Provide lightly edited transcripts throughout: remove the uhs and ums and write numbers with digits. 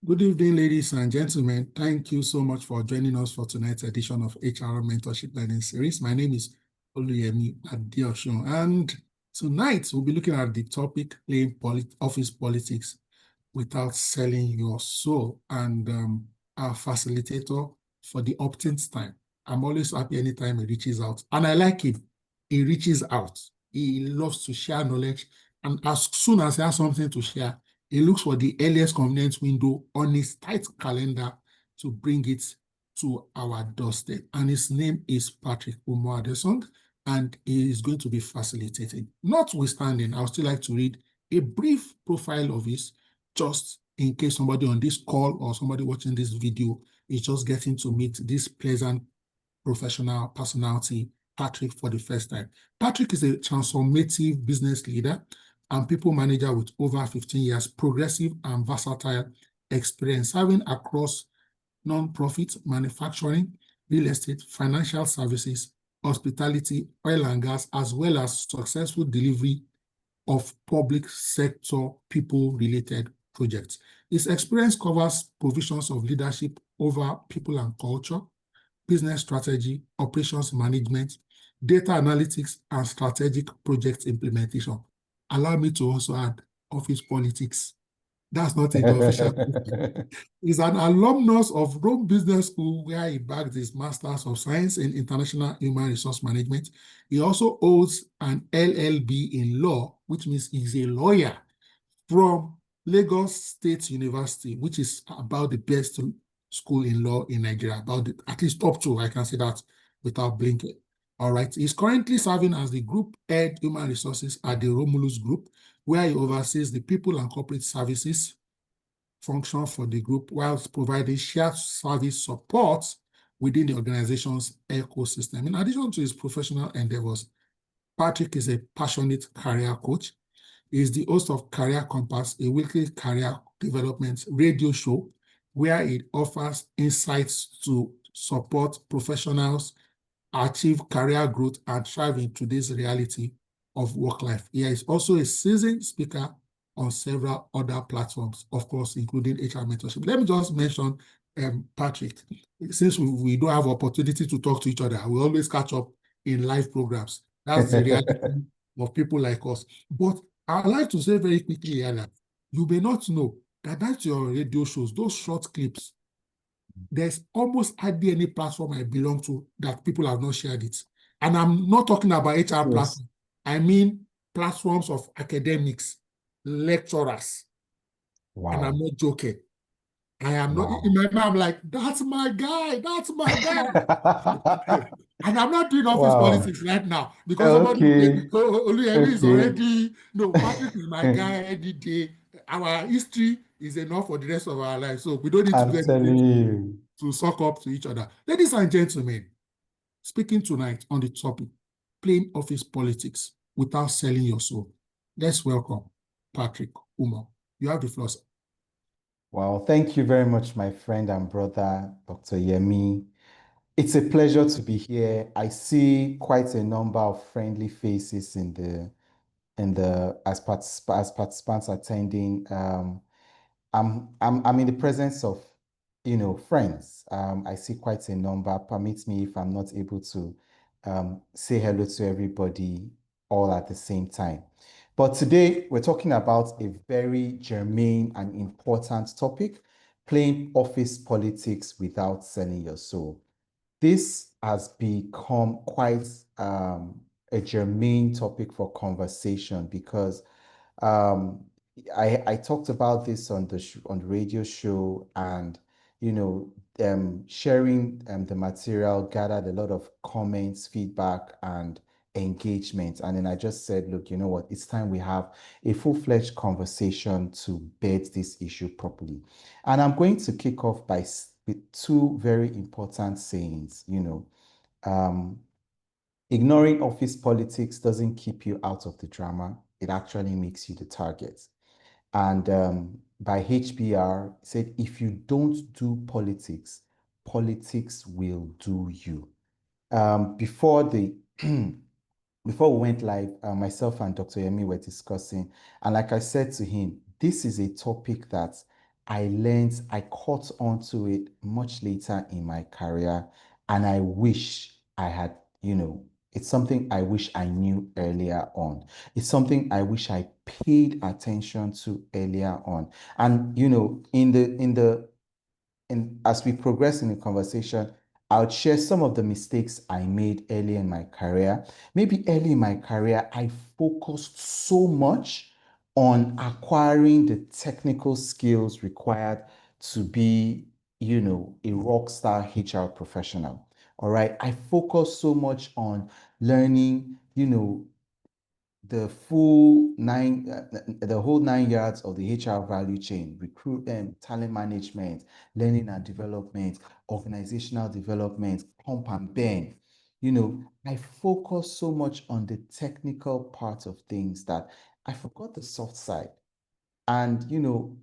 Good evening, ladies and gentlemen. Thank you so much for joining us for tonight's edition of HR Mentorship Learning Series. My name is Oluyemi Adeosun, and tonight we'll be looking at the topic playing office politics without selling your soul. And our facilitator for the opt-ins time. I'm always happy anytime he reaches out, and I like it. He reaches out. He loves to share knowledge, and as soon as he has something to share, he looks for the earliest convenient window on his tight calendar to bring it to our doorstep. And his name is Patrick Umo-Adesong, and he is going to be facilitating. Notwithstanding, I would still like to read a brief profile of his, just in case somebody on this call or somebody watching this video is just getting to meet this pleasant professional personality, Patrick, for the first time. Patrick is a transformative business leader and people manager with over 15 years, progressive and versatile experience, serving across non-profit, manufacturing, real estate, financial services, hospitality, oil and gas, as well as successful delivery of public sector people-related projects. His experience covers provisions of leadership over people and culture, business strategy, operations management, data analytics, and strategic project implementation. Allow me to also add office politics. That's not in the official. He's an alumnus of Rome Business School, where he bagged his Masters of Science in International Human Resource Management. He also holds an LLB in law, which means he's a lawyer, from Lagos State University, which is about the best school in law in Nigeria, about at least top two, I can say that without blinking. All right. He's currently serving as the Group Head Human Resources at the Romulus Group, where he oversees the people and corporate services function for the group, whilst providing shared service support within the organization's ecosystem. In addition to his professional endeavors, Patrick is a passionate career coach. He is the host of Career Compass, a weekly career development radio show where it offers insights to support professionals achieve career growth and thrive in today's reality of work life. He is also a seasoned speaker on several other platforms, of course, including HR Mentorship. Let me just mention Patrick. Since we don't have opportunity to talk to each other, we always catch up in live programs. That's the reality of people like us. But I'd like to say very quickly, Anna, you may not know that that's your radio shows, those short clips. There's almost hardly any platform I belong to that people have not shared it. And I'm not talking about HR platforms. I mean platforms of academics, lecturers. Wow. And I'm not joking. I am not, in my mind, I'm like, that's my guy, that's my guy. And I'm not doing office politics right now because somebody is already, no, Patrick is my guy any day. Our history is enough for the rest of our life. So we don't need to do to suck up to each other. Ladies and gentlemen, speaking tonight on the topic, playing office politics without selling your soul. Let's welcome Patrick Umo. You have the floor, sir. Well, thank you very much, my friend and brother, Dr. Yemi. It's a pleasure to be here. I see quite a number of friendly faces as participants attending. I'm in the presence of, friends. I see quite a number. Permit me if I'm not able to say hello to everybody all at the same time. But today we're talking about a very germane and important topic, playing office politics without selling your soul. This has become quite a germane topic for conversation because I talked about this on the radio show, and sharing the material gathered a lot of comments, feedback, and engagement. And then I just said, look, you know what? It's time we have a full-fledged conversation to bed this issue properly. And I'm going to kick off with two very important sayings. Ignoring office politics doesn't keep you out of the drama. It actually makes you the target. And by HBR said, if you don't do politics, politics will do you. Before we went live, myself and Dr. Yemi were discussing, and like I said to him, this is a topic that I caught on to it much later in my career, and I wish I had, it's something I wish I knew earlier on. It's something I wish I paid attention to earlier on. And and as we progress in the conversation, I'll share some of the mistakes I made early in my career. Maybe early in my career, I focused so much on acquiring the technical skills required to be, a rock star HR professional. All right. I focused so much on learning, the whole 9 yards of the HR value chain: recruitment, talent management, learning and development, organizational development, comp and ben. I focus so much on the technical part of things that I forgot the soft side. And,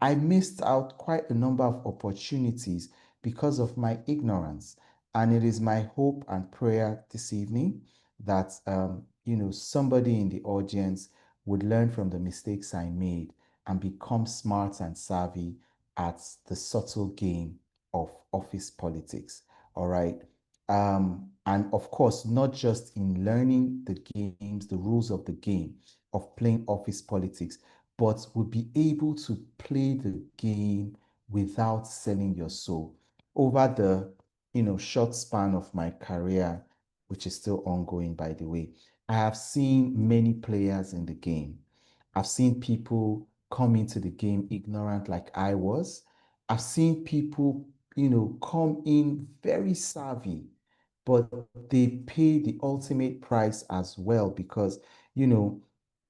I missed out quite a number of opportunities because of my ignorance. And it is my hope and prayer this evening that, somebody in the audience would learn from the mistakes I made and become smart and savvy at the subtle game of office politics. All right. And of course, not just in learning the games, the rules of the game of playing office politics, but would be able to play the game without selling your soul. Over the short span of my career, which is still ongoing, by the way, I have seen many players in the game. I've seen people come into the game ignorant like I was. I've seen people, come in very savvy, but they pay the ultimate price as well because,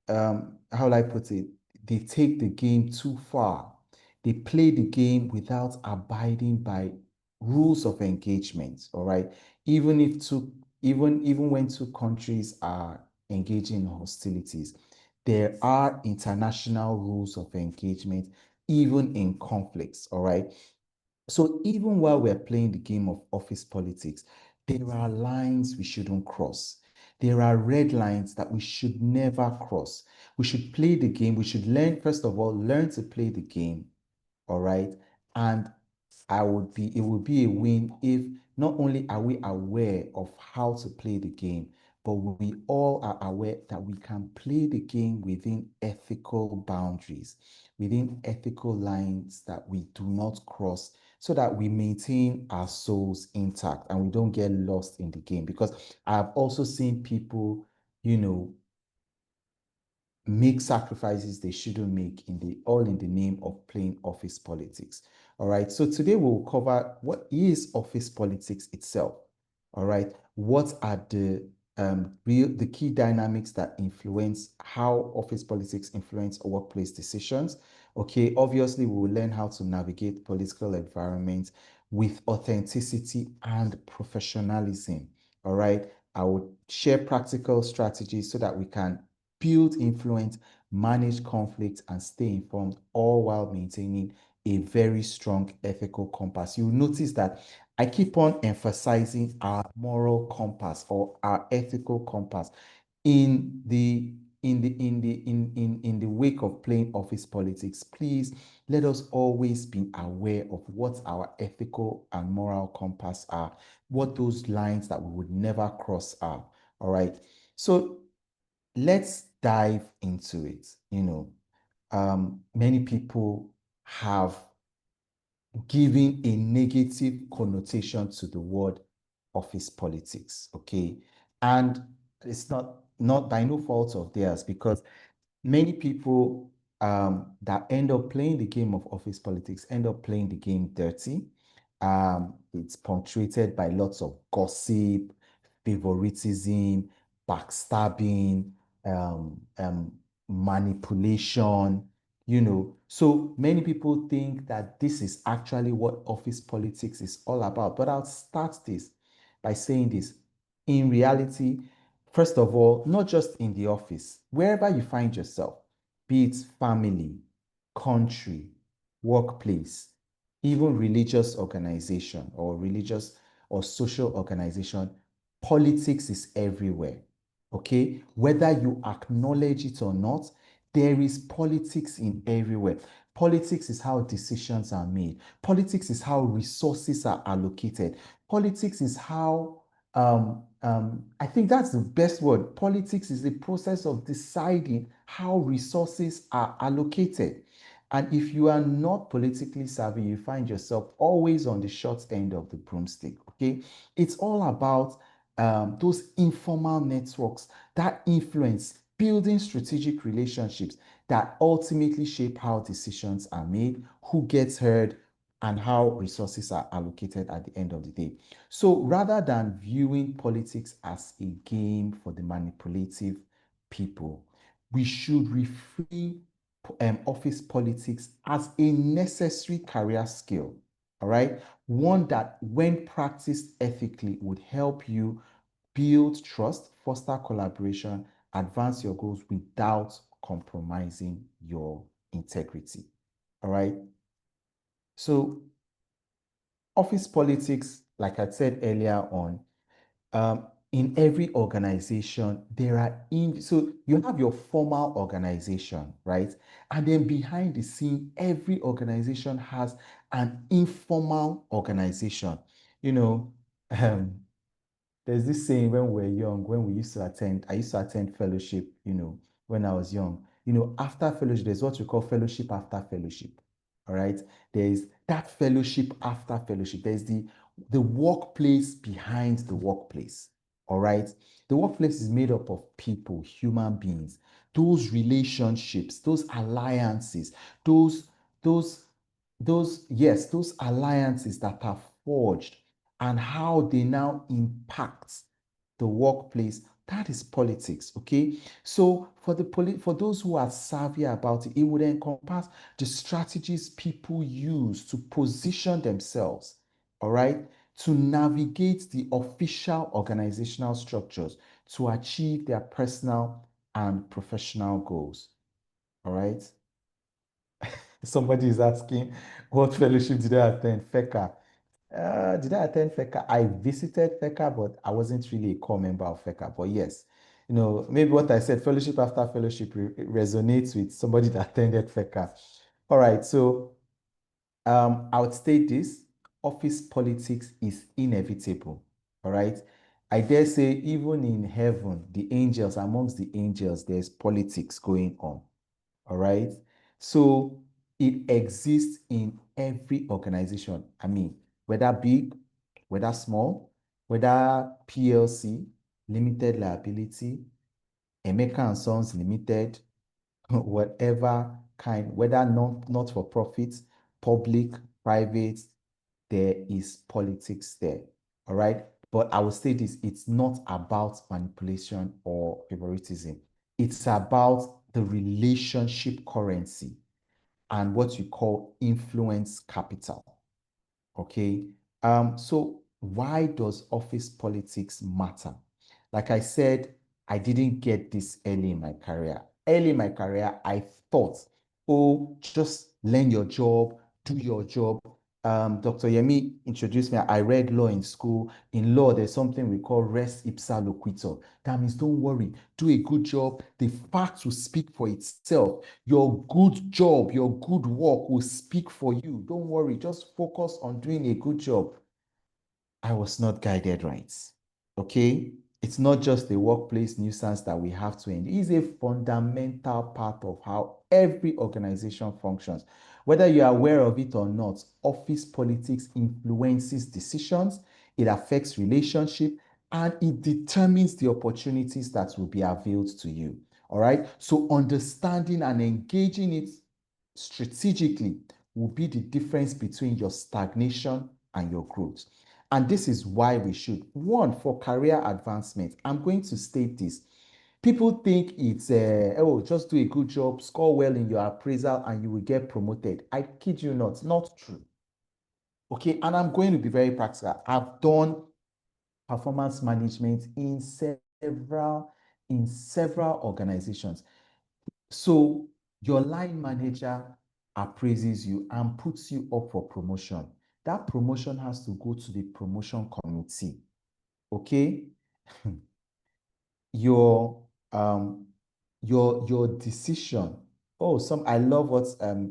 how will I put it? They take the game too far. They play the game without abiding by rules of engagement. All right. Even if two, even when two countries are engaging in hostilities, there are international rules of engagement, even in conflicts. All right. So even while we're playing the game of office politics, there are lines we shouldn't cross. There are red lines that we should never cross. We should play the game. We should learn, first of all, learn to play the game. All right. And it would be a win if not only are we aware of how to play the game, but we all are aware that we can play the game within ethical boundaries, within ethical lines that we do not cross, so that we maintain our souls intact and we don't get lost in the game. Because I've also seen people, make sacrifices they shouldn't make all in the name of playing office politics. All right. So today we'll cover what is office politics itself. All right. What are the key dynamics that influence how office politics influence workplace decisions? Okay. Obviously, we will learn how to navigate political environments with authenticity and professionalism. All right. I will share practical strategies so that we can build influence, manage conflict, and stay informed, all while maintaining a very strong ethical compass. You'll notice that I keep on emphasizing our moral compass or our ethical compass in the in the wake of playing office politics. Please let us always be aware of what our ethical and moral compass are, what those lines that we would never cross are. All right. So let's dive into it. Many people have given a negative connotation to the word office politics. Okay. And it's not by no fault of theirs, because many people that end up playing the game of office politics end up playing the game dirty. It's punctuated by lots of gossip, favoritism, backstabbing, manipulation. So many people think that this is actually what office politics is all about. But I'll start this by saying this. In reality, first of all, not just in the office, wherever you find yourself, be it family, country, workplace, even religious organization or religious or social organization, politics is everywhere. Okay? Whether you acknowledge it or not, there is politics in everywhere. Politics is how decisions are made. Politics is how resources are allocated. Politics is how, I think that's the best word. Politics is the process of deciding how resources are allocated. And if you are not politically savvy, you find yourself always on the short end of the broomstick, okay? It's all about those informal networks that influence building strategic relationships that ultimately shape how decisions are made, who gets heard, and how resources are allocated at the end of the day. So rather than viewing politics as a game for the manipulative people, we should reframe office politics as a necessary career skill, all right? One that, when practiced ethically, would help you build trust, foster collaboration, advance your goals without compromising your integrity. All right. So, office politics, like I said earlier on, in every organization, there are so you have your formal organization, right? And then behind the scene, every organization has an informal organization. You know, there's this saying when we were young, when I used to attend fellowship, when I was young. After fellowship, there's what we call fellowship after fellowship. All right. There's that fellowship after fellowship. There's the workplace behind the workplace. All right. The workplace is made up of people, human beings, those relationships, those alliances, those, those, those alliances that are forged and how they now impact the workplace. That is politics, okay? So for those who are savvy about it, it would encompass the strategies people use to position themselves, all right, to navigate the official organizational structures to achieve their personal and professional goals, all right? Somebody is asking, what fellowship did I attend? FECA. Did I attend FECA? I visited FECA, but I wasn't really a core member of FECA. But yes, maybe what I said, fellowship after fellowship, resonates with somebody that attended FECA. All right, so I would state this: office politics is inevitable. All right. I dare say, even in heaven, amongst the angels, there's politics going on. All right. So it exists in every organization. I mean, whether big, whether small, whether PLC, limited liability, Emeka and Sons Limited, whatever kind, whether not for profit, public, private, there is politics there. All right. But I will say this: it's not about manipulation or favoritism. It's about the relationship currency and what you call influence capital. Okay. So why does office politics matter? Like I said, I didn't get this early in my career. Early in my career, I thought, oh, just learn your job, do your job. Dr. Yemi introduced me. I read law in school. In law, there's something we call res ipsa loquitur. That means don't worry, do a good job. The facts will speak for itself. Your good job, your good work will speak for you. Don't worry, just focus on doing a good job. I was not guided right. Okay? It's not just a workplace nuisance that we have to end. It is a fundamental part of how every organization functions. Whether you are aware of it or not, office politics influences decisions, it affects relationship, and it determines the opportunities that will be availed to you. All right? So understanding and engaging it strategically will be the difference between your stagnation and your growth. And this is why we should. One, for career advancement, I'm going to state this. People think it's, just do a good job, score well in your appraisal, and you will get promoted. I kid you not true. Okay, and I'm going to be very practical. I've done performance management in several organizations. So your line manager appraises you and puts you up for promotion. That promotion has to go to the promotion committee. Okay? your decision I love what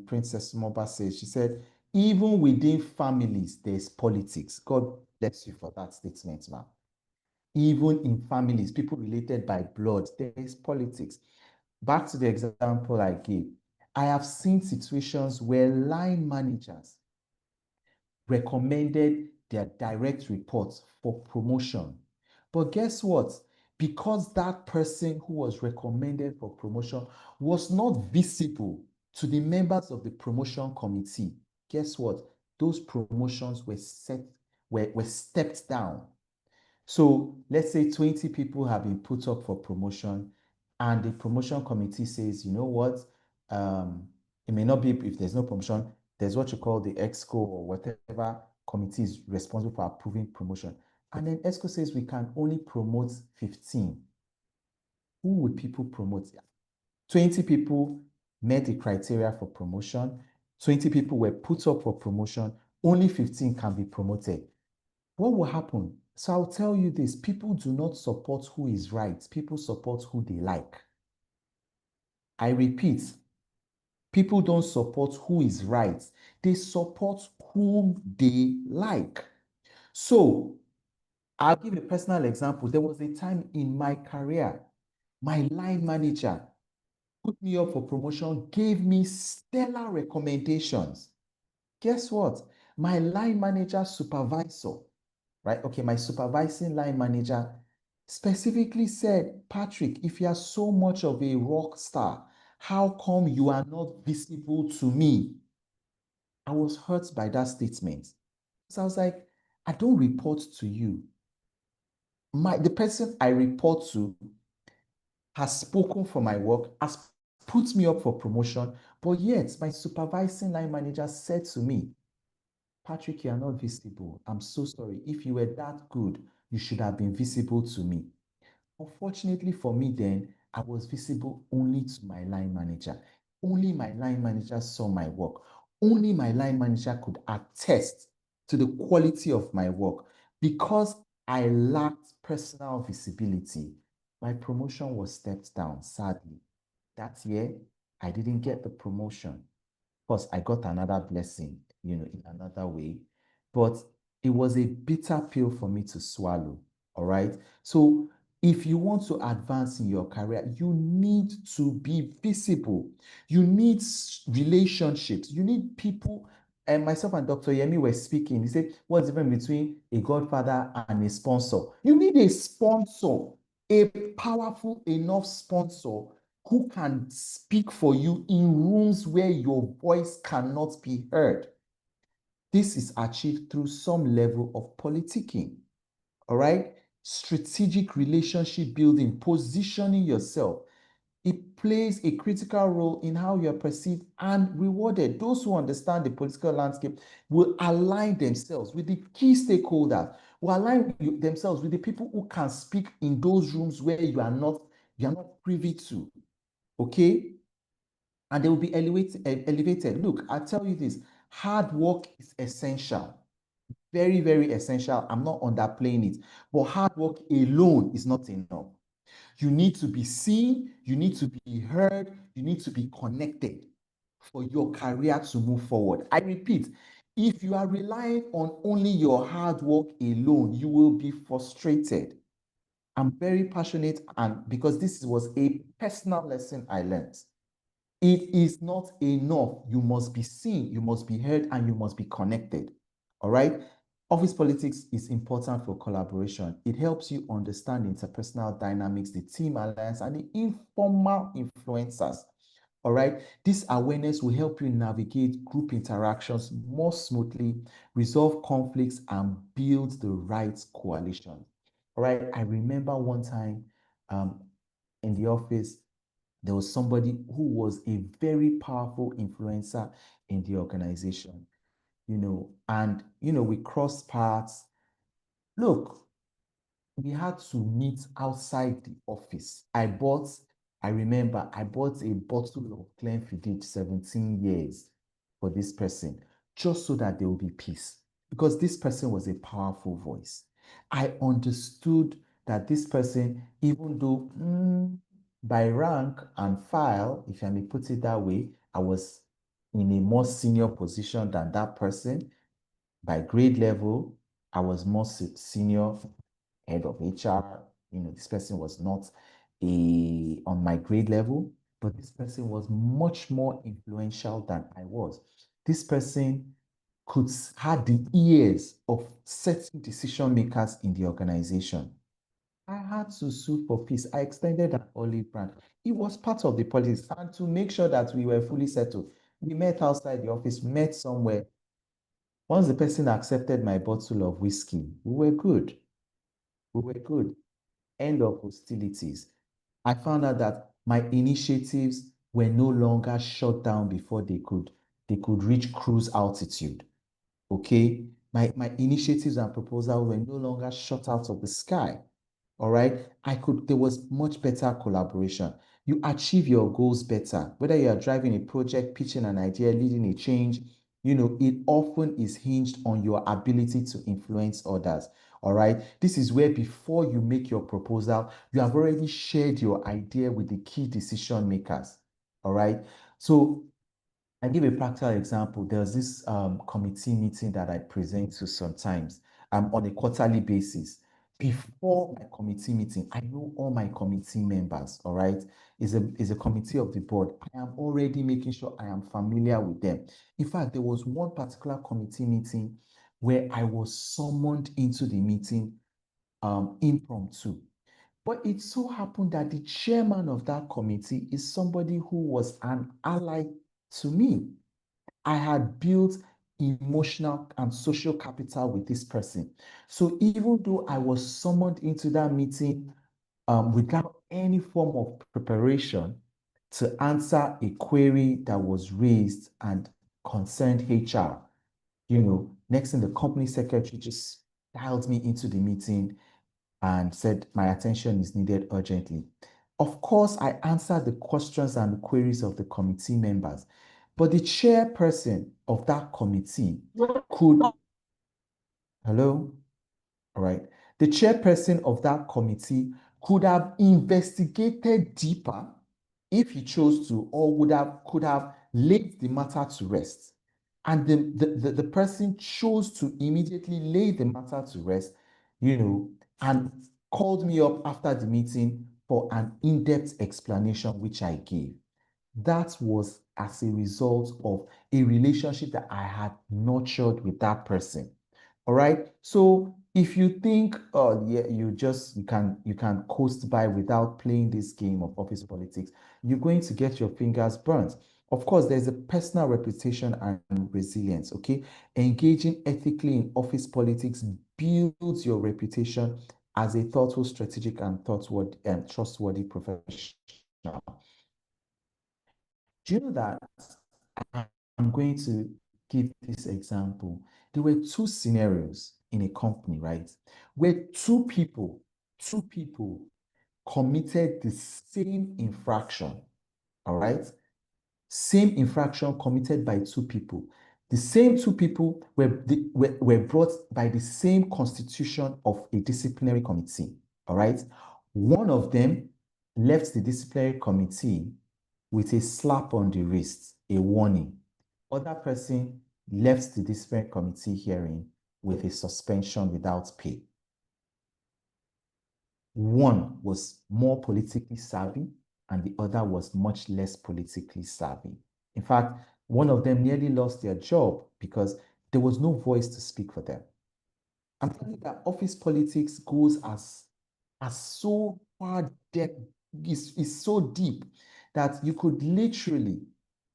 Princess Moba says. She said, even within families, there's politics. God bless you for that statement, ma'am. Even in families, people related by blood, there is politics. Back to the example I gave, I have seen situations where line managers recommended their direct reports for promotion. But guess what? Because that person who was recommended for promotion was not visible to the members of the promotion committee, guess what? Those promotions were stepped down. So let's say 20 people have been put up for promotion, and the promotion committee says, you know what? It may not be, if there's no promotion, there's what you call the EXCO or whatever committee is responsible for approving promotion. And then EXCO says we can only promote 15. Who would people promote? 20 people met the criteria for promotion, 20 people were put up for promotion, only 15 can be promoted. What will happen? So I'll tell you this, people do not support who is right, people support who they like. I repeat, people don't support who is right, they support whom they like. So I'll give a personal example. There was a time in my career, my line manager put me up for promotion, gave me stellar recommendations. Guess what? My line manager supervisor, right? Okay, my supervising line manager specifically said, Patrick, if you are so much of a rock star, how come you are not visible to me? I was hurt by that statement. So I was like, I don't report to you. The person I report to has spoken for my work, has put me up for promotion, but yet my supervising line manager said to me, Patrick, you are not visible. I'm so sorry. If you were that good, you should have been visible to me. Unfortunately for me, then, I was visible only to my line manager. Only my line manager saw my work. Only my line manager could attest to the quality of my work. Because I lacked personal visibility, my promotion was stepped down, sadly. That year, I didn't get the promotion. Of course, I got another blessing, in another way, but it was a bitter pill for me to swallow. All right. So if you want to advance in your career, you need to be visible. You need relationships. You need people. And myself and Dr. Yemi were speaking. He said, what's the difference between a godfather and a sponsor? You need a sponsor, a powerful enough sponsor who can speak for you in rooms where your voice cannot be heard. This is achieved through some level of politicking, all right? Strategic relationship building, positioning yourself. It plays a critical role in how you're perceived and rewarded. Those who understand the political landscape will align themselves with the key stakeholders, will align themselves with the people who can speak in those rooms where you are not privy to. Okay? And they will be elevated. Look, I'll tell you this, hard work is essential. Very, very essential. I'm not underplaying it. But hard work alone is not enough. You need to be seen, you need to be heard, you need to be connected for your career to move forward. I repeat, if you are relying on only your hard work alone, you will be frustrated. I'm very passionate, and because this was a personal lesson I learned. It is not enough. You must be seen, you must be heard, and you must be connected. All right? Office politics is important for collaboration. It helps you understand interpersonal dynamics, the team alliance, and the informal influencers. All right? This awareness will help you navigate group interactions more smoothly, resolve conflicts, and build the right coalition. All right? I remember one time in the office, there was somebody who was a very powerful influencer in the organization, and, we crossed paths. Look, we had to meet outside the office. I remember I bought a bottle of Glenfiddich 17 years for this person, just so that there will be peace, because this person was a powerful voice. I understood that this person, even though by rank and file, if I may put it that way, I was in a more senior position than that person. By grade level, I was more senior, head of HR. This person was not on my grade level, but this person was much more influential than I was. This person had the ears of certain decision makers in the organization. I had to sue for peace. I extended an olive branch. It was part of the politics. And to make sure that we were fully settled, we met outside the office, met somewhere. Once the person accepted my bottle of whiskey, we were good. We were good. End of hostilities. I found out that my initiatives were no longer shut down before they could reach cruise altitude. Okay? My initiatives and proposals were no longer shot out of the sky. All right. There was much better collaboration. You achieve your goals better, whether you are driving a project, pitching an idea, leading a change, it often is hinged on your ability to influence others. All right. This is where before you make your proposal, you have already shared your idea with the key decision makers. All right. So I give a practical example. There's this committee meeting that I present to sometimes on a quarterly basis. Before my committee meeting, I know all my committee members, all right? Is a committee of the board. I am already making sure I am familiar with them. In fact, there was one particular committee meeting where I was summoned into the meeting impromptu. But it so happened that the chairman of that committee is somebody who was an ally to me. I had built emotional and social capital with this person. So even though I was summoned into that meeting without any form of preparation to answer a query that was raised and concerned HR, next thing the company secretary just dialed me into the meeting and said my attention is needed urgently. Of course, I answered the questions and the queries of the committee members, but the chairperson of that committee could, hello? All right. The chairperson of that committee could have investigated deeper if he chose to, or could have laid the matter to rest. And the person chose to immediately lay the matter to rest, and called me up after the meeting for an in-depth explanation, which I gave. That was as a result of a relationship that I had nurtured with that person. All right. So if you think, oh yeah, you can coast by without playing this game of office politics, you're going to get your fingers burnt. Of course, there's a personal reputation and resilience. Okay. Engaging ethically in office politics builds your reputation as a thoughtful, strategic, and trustworthy professional. Do you know that I'm going to give this example? There were two scenarios in a company, right? Where two people committed the same infraction, all right? Same infraction committed by two people. The same two people were brought by the same constitution of a disciplinary committee, all right? One of them left the disciplinary committee with a slap on the wrist, a warning. Other person left the disciplinary committee hearing with a suspension without pay. One was more politically savvy and the other was much less politically savvy. In fact, one of them nearly lost their job because there was no voice to speak for them. I'm telling you that office politics goes as so far depth, is so deep that you could literally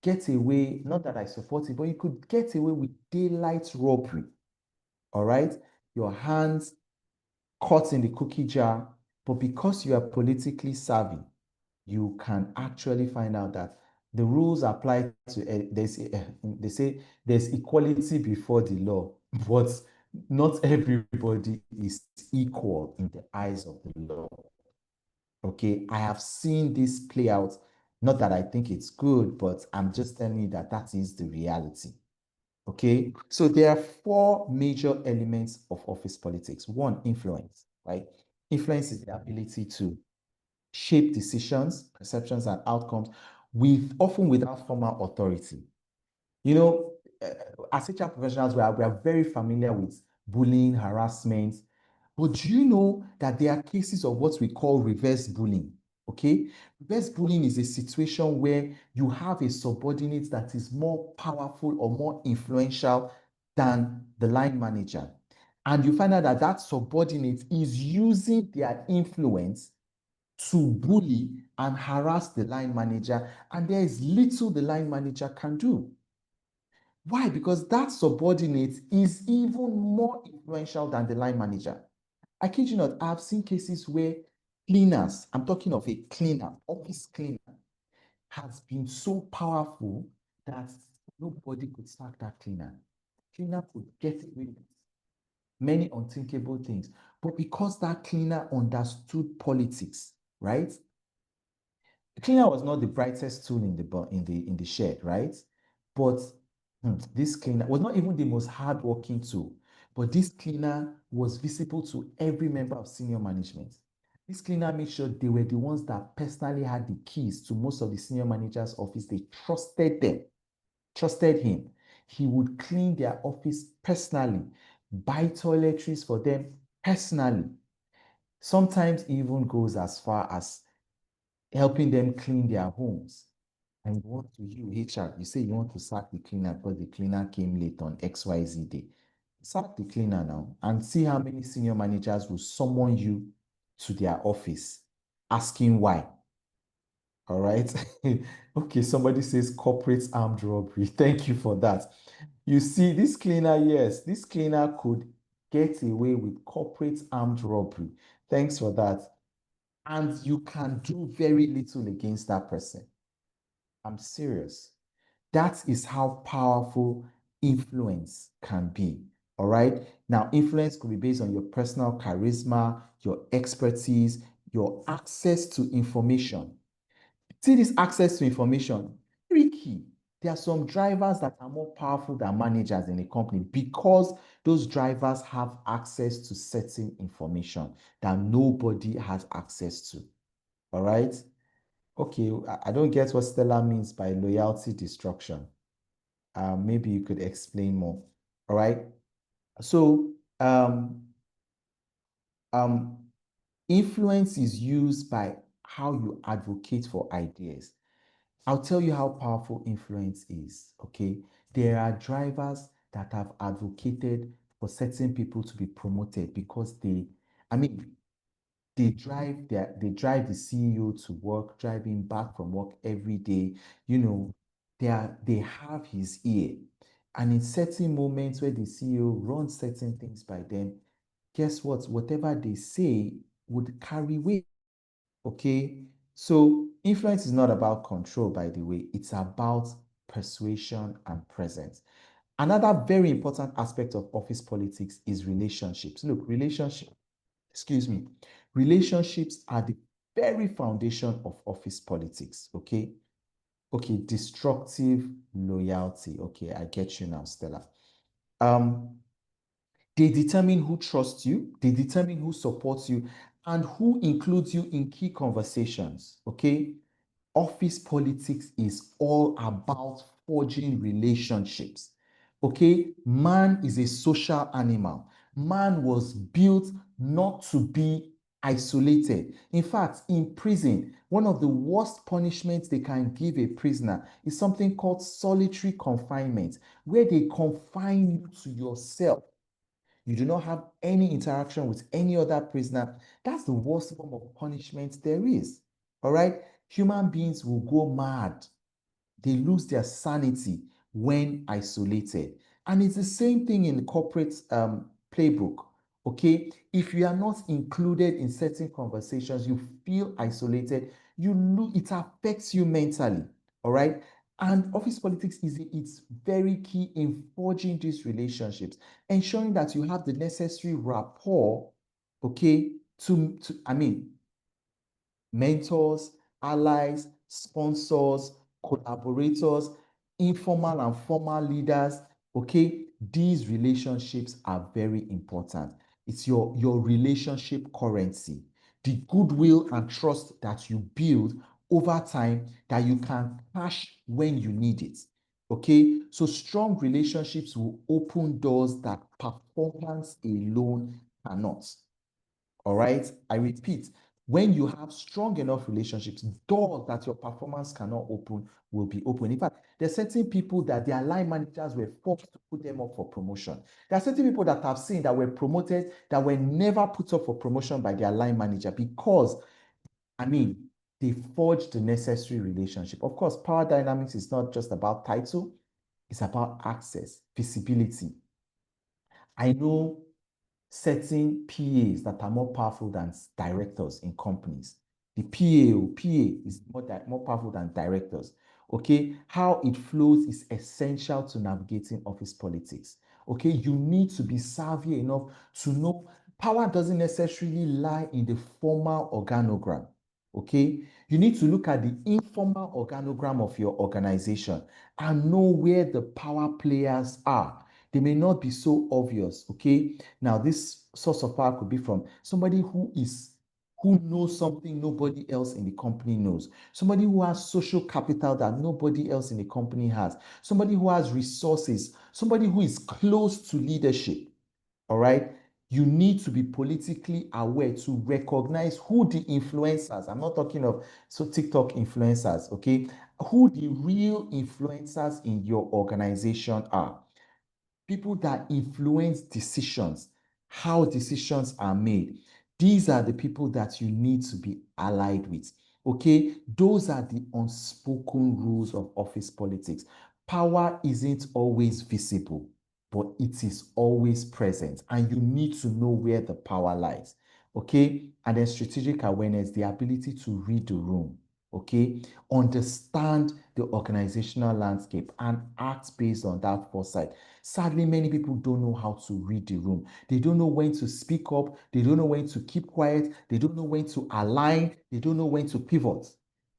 get away, not that I support it, but you could get away with daylight robbery. All right? Your hands caught in the cookie jar, but because you are politically savvy, you can actually find out that the rules apply to, they say there's equality before the law, but not everybody is equal in the eyes of the law. Okay, I have seen this play out. Not that I think it's good, but I'm just telling you that that is the reality. Okay, so there are four major elements of office politics. One, influence, right? Influence is the ability to shape decisions, perceptions, and outcomes often without formal authority. You know, as HR professionals, we are very familiar with bullying, harassment. But do you know that there are cases of what we call reverse bullying? Okay, reverse bullying is a situation where you have a subordinate that is more powerful or more influential than the line manager. And you find out that that subordinate is using their influence to bully and harass the line manager, and there is little the line manager can do. Why? Because that subordinate is even more influential than the line manager. I kid you not, I've seen cases where cleaners, I'm talking of a cleaner, office cleaner, has been so powerful that nobody could sack that cleaner. Cleaner could get away with many unthinkable things. But because that cleaner understood politics, right? The cleaner was not the brightest tool in the shed, right? But this cleaner was not even the most hardworking tool. But this cleaner was visible to every member of senior management. This cleaner made sure they were the ones that personally had the keys to most of the senior managers' office. They trusted them, trusted him. He would clean their office personally, buy toiletries for them personally. Sometimes even goes as far as helping them clean their homes. And what do you, HR, you say you want to sack the cleaner because the cleaner came late on XYZ day. Sack the cleaner now and see how many senior managers will summon you to their office asking why. All right. Okay, somebody says corporate armed robbery. Thank you for that. You see, this cleaner, yes, this cleaner could get away with corporate armed robbery. Thanks for that. And you can do very little against that person. I'm serious. That is how powerful influence can be. All right. Now, influence could be based on your personal charisma, your expertise, your access to information. See, this access to information, very key. There are some drivers that are more powerful than managers in a company because those drivers have access to certain information that nobody has access to. All right. Okay, I don't get what Stella means by loyalty destruction. Maybe you could explain more. All right. So, influence is used by how you advocate for ideas. I'll tell you how powerful influence is. Okay. There are drivers that have advocated for certain people to be promoted because they drive the CEO to work, drive him back from work every day. You know, they have his ear. And in certain moments where the CEO runs certain things by them, guess what? Whatever they say would carry weight. Okay. So influence is not about control, by the way, it's about persuasion and presence. Another very important aspect of office politics is relationships. Look, relationships are the very foundation of office politics. Okay. Okay, destructive loyalty. Okay, I get you now, Stella. They determine who trusts you, they determine who supports you, and who includes you in key conversations. Okay, office politics is all about forging relationships. Okay, man is a social animal. Man was built not to be isolated. In fact, in prison, one of the worst punishments they can give a prisoner is something called solitary confinement, where they confine you to yourself. You do not have any interaction with any other prisoner. That's the worst form of punishment there is. All right? Human beings will go mad. They lose their sanity when isolated. And it's the same thing in the corporate playbook. Okay? If you are not included in certain conversations, you feel isolated, it affects you mentally. All right? And office politics it's very key in forging these relationships, ensuring that you have the necessary rapport, okay, mentors, allies, sponsors, collaborators, informal and formal leaders. Okay, these relationships are very important. It's your relationship currency. the goodwill and trust that you build over time that you can cash when you need it. Okay, so strong relationships will open doors that performance alone cannot. All right, I repeat, when you have strong enough relationships, doors that your performance cannot open will be open. In fact, there are certain people that their line managers were forced to put them up for promotion. There are certain people that I've seen that were promoted that were never put up for promotion by their line manager because, I mean, they forged the necessary relationship. Of course, power dynamics is not just about title, it's about access, visibility. I know certain PAs that are more powerful than directors in companies. The PA is more powerful than directors. Okay, how it flows is essential to navigating office politics. Okay, you need to be savvy enough to know power doesn't necessarily lie in the formal organogram. Okay, you need to look at the informal organogram of your organization and know where the power players are. They may not be so obvious. Okay, now this source of power could be from somebody who knows something nobody else in the company knows, somebody who has social capital that nobody else in the company has, somebody who has resources, somebody who is close to leadership. All right, you need to be politically aware to recognize who the influencers, I'm not talking of TikTok influencers, okay, who the real influencers in your organization are. People that influence decisions, how decisions are made. These are the people that you need to be allied with. Okay, those are the unspoken rules of office politics. Power isn't always visible, but it is always present, and you need to know where the power lies. Okay, and then strategic awareness, the ability to read the room. Okay, understand the organizational landscape and act based on that foresight. Sadly, many people don't know how to read the room. They don't know when to speak up. They don't know when to keep quiet. They don't know when to align. They don't know when to pivot.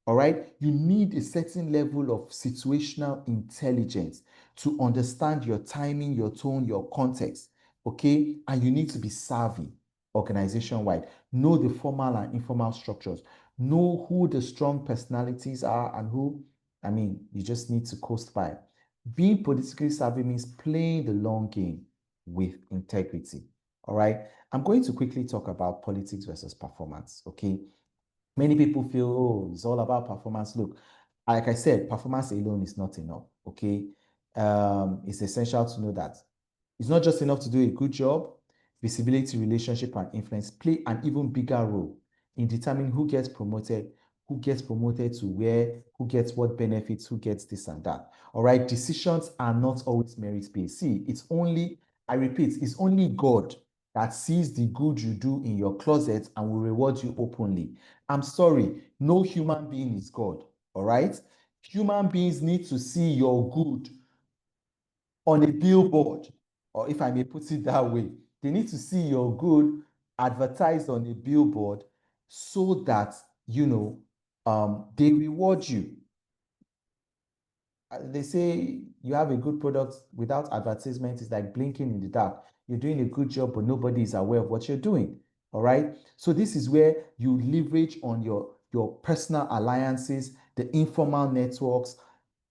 All right. You need a certain level of situational intelligence to understand your timing, your tone, your context. Okay. And you need to be savvy organization wide. Know the formal and informal structures. Know who the strong personalities are and who, I mean, you just need to coast by. Being politically savvy means playing the long game with integrity. All right. I'm going to quickly talk about politics versus performance. Okay. Many people feel, oh, it's all about performance. Look, like I said, performance alone is not enough. Okay. It's essential to know that it's not just enough to do a good job. Visibility, relationship, and influence play an even bigger role in determining who gets promoted to where, who gets what benefits, who gets this and that. All right. Decisions are not always merit-based. See, I repeat, it's only God that sees the good you do in your closet and will reward you openly. I'm sorry, no human being is God. All right. Human beings need to see your good on a billboard, or if I may put it that way, they need to see your good advertised on a billboard so that, they reward you. They say you have a good product without advertisement. It's like blinking in the dark. You're doing a good job, but nobody is aware of what you're doing. All right. So this is where you leverage on your personal alliances, the informal networks,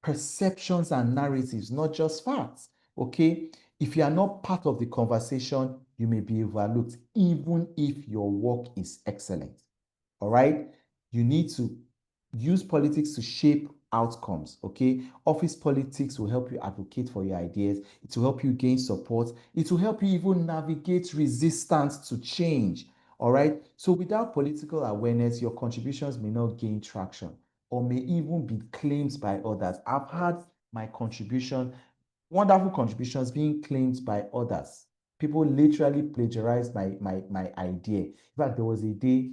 perceptions and narratives, not just facts. Okay. If you are not part of the conversation, you may be overlooked, even if your work is excellent. All right. You need to use politics to shape outcomes. Okay. Office politics will help you advocate for your ideas. It will help you gain support. It will help you even navigate resistance to change. All right. So without political awareness, your contributions may not gain traction or may even be claimed by others. I've had my wonderful contributions being claimed by others. People literally plagiarized my idea. In fact, there was a day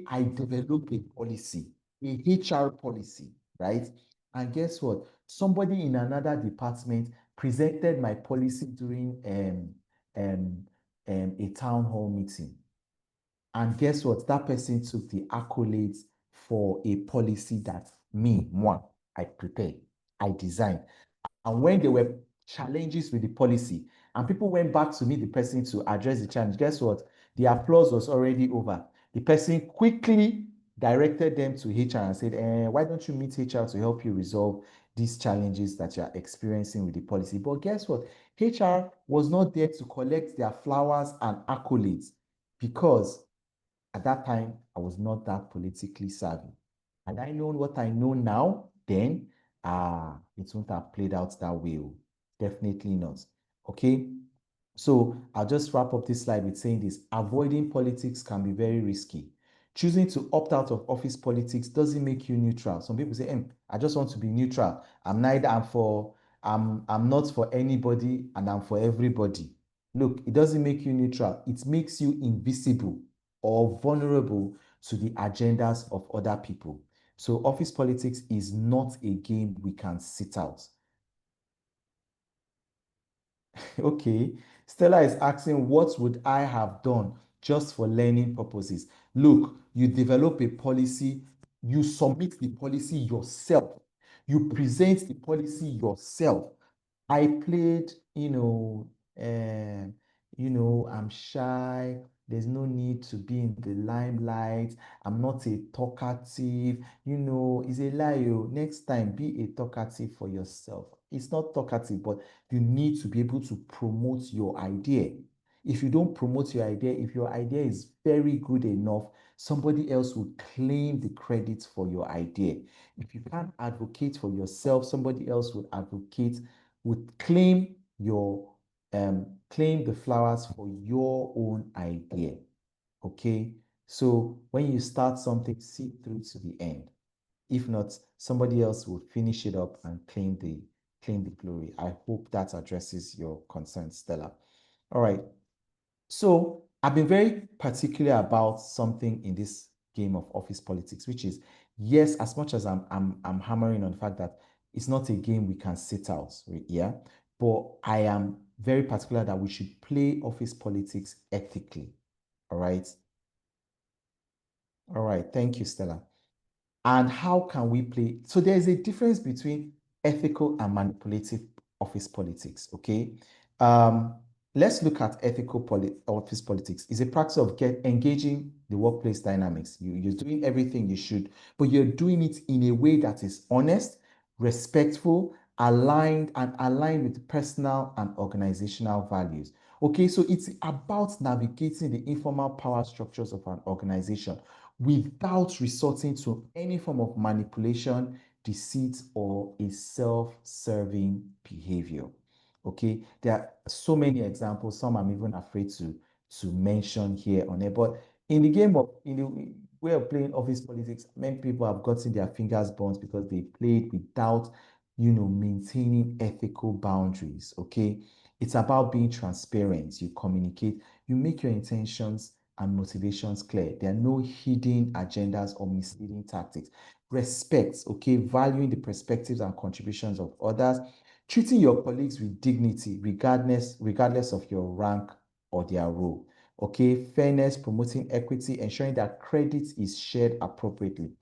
I developed a policy, a HR policy, right? And guess what? Somebody in another department presented my policy during a town hall meeting. And guess what? That person took the accolades for a policy that I prepared, I designed. And when there were challenges with the policy, and people went back to meet the person to address the challenge, guess what? The applause was already over. The person quickly directed them to HR and said, why don't you meet HR to help you resolve these challenges that you are experiencing with the policy? But guess what? HR was not there to collect their flowers and accolades because at that time, I was not that politically savvy. Had I known what I know now, then it wouldn't have played out that way. Definitely not. Okay. So I'll just wrap up this slide with saying this: avoiding politics can be very risky. Choosing to opt out of office politics doesn't make you neutral. Some people say, I just want to be neutral. I'm not for anybody and I'm for everybody. Look, it doesn't make you neutral. It makes you invisible or vulnerable to the agendas of other people. So office politics is not a game we can sit out. Okay, Stella is asking, what would I have done just for learning purposes? Look, you develop a policy, you submit the policy yourself, you present the policy yourself. I played, I'm shy. There's no need to be in the limelight. I'm not a talkative. It's a lie. Next time, be a talkative for yourself. It's not talkative, but you need to be able to promote your idea. If you don't promote your idea, if your idea is very good enough, somebody else will claim the credit for your idea. If you can't advocate for yourself, somebody else would claim claim the flowers for your own idea. Okay, so when you start something, see it through to the end. If not, somebody else will finish it up and claim the glory. I hope that addresses your concern, Stella. All right. So I've been very particular about something in this game of office politics, which is, yes, as much as I'm hammering on the fact that it's not a game we can sit out, yeah, but I am very particular that we should play office politics ethically. All right. All right. Thank you, Stella. And how can we play? So there's a difference between ethical and manipulative office politics. Okay. Let's look at ethical office politics. It's a practice of engaging the workplace dynamics. You're doing everything you should, but you're doing it in a way that is honest, respectful, aligned with personal and organizational values. Okay, so it's about navigating the informal power structures of an organization without resorting to any form of manipulation, deceit, or a self-serving behavior. Okay, there are so many examples. Some I'm even afraid to mention here on it. But in the way of playing office politics, many people have gotten their fingers burnt because they played without, maintaining ethical boundaries. Okay, it's about being transparent. You communicate, you make your intentions and motivations clear. There are no hidden agendas or misleading tactics. Respect, okay, valuing the perspectives and contributions of others, treating your colleagues with dignity, regardless of your rank or their role. Okay, fairness, promoting equity, ensuring that credit is shared appropriately.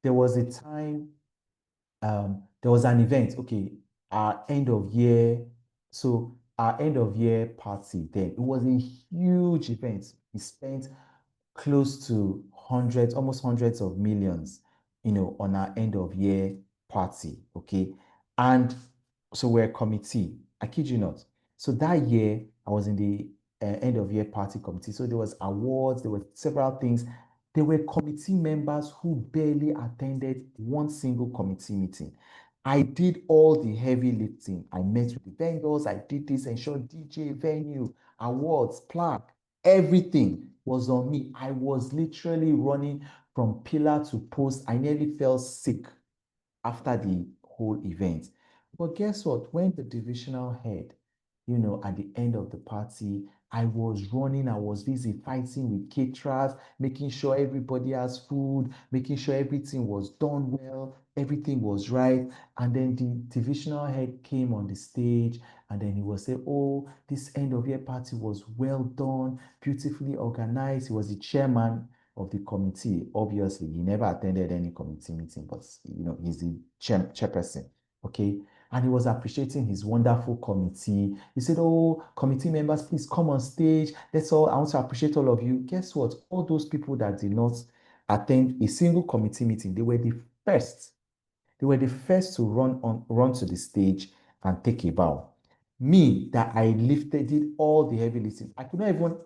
There was a time, there was an event, okay, our end of year. So our end of year party then, it was a huge event. We spent close to almost hundreds of millions, on our end of year party. Okay. And so we're a committee. I kid you not. So that year, I was in the end of year party committee. So there was awards, there were several things. There were committee members who barely attended one single committee meeting. I did all the heavy lifting. I met with the vendors. I did this, ensured DJ, venue, awards, plaque, everything was on me. I was literally running from pillar to post. I nearly fell sick after the whole event. But guess what? When the divisional head, at the end of the party, I was running, I was busy fighting with caterers, making sure everybody has food, making sure everything was done well, everything was right. And then the divisional head came on the stage and then he was saying, oh, this end of year party was well done, beautifully organized. He was the chairman of the committee. Obviously, he never attended any committee meeting, but he's the chairperson. Okay. and he was appreciating his wonderful committee. He said, "Oh, committee members, please come on stage. That's all. I want to appreciate all of you." Guess what? All those people that did not attend a single committee meeting, they were the first. They were the first to run to the stage and take a bow. Me, that I did all the heavy lifting. I could not even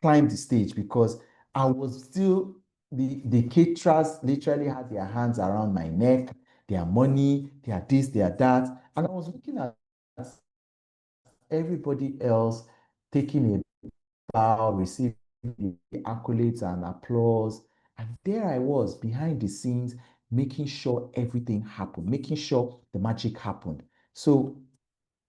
climb the stage because I was still the caterers literally had their hands around my neck, their money, their this, their that. And I was looking at everybody else taking a bow, receiving the accolades and applause. And there I was behind the scenes, making sure everything happened, making sure the magic happened. So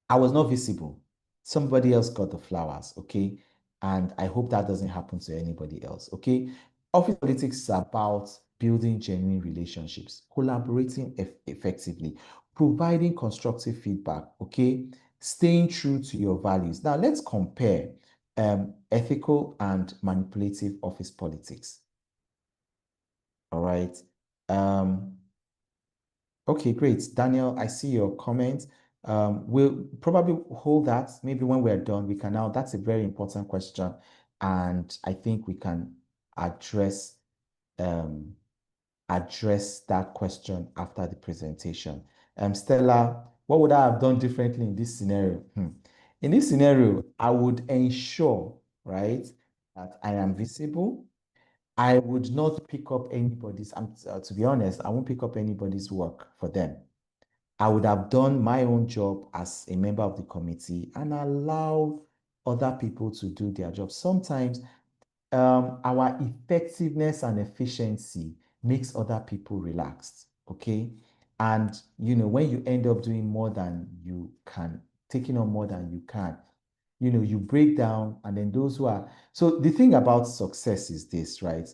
I was not visible. Somebody else got the flowers, okay? And I hope that doesn't happen to anybody else, okay? Office politics is about building genuine relationships, collaborating effectively, providing constructive feedback, okay? Staying true to your values. Now, let's compare ethical and manipulative office politics. All right. Okay, great. Daniel, I see your comment. We'll probably hold that. Maybe when we're done, we can now. That's a very important question. And I think we can address um, address that question after the presentation. Stella, what would I have done differently in this scenario? In this scenario, I would ensure, right, that I am visible. I would not pick up anybody's, to be honest, I won't pick up anybody's work for them. I would have done my own job as a member of the committee and allow other people to do their job. Sometimes our effectiveness and efficiency makes other people relaxed, okay? And, when you end up doing more than you can, taking on more than you can, you break down, and then those who are, so the thing about success is this, right?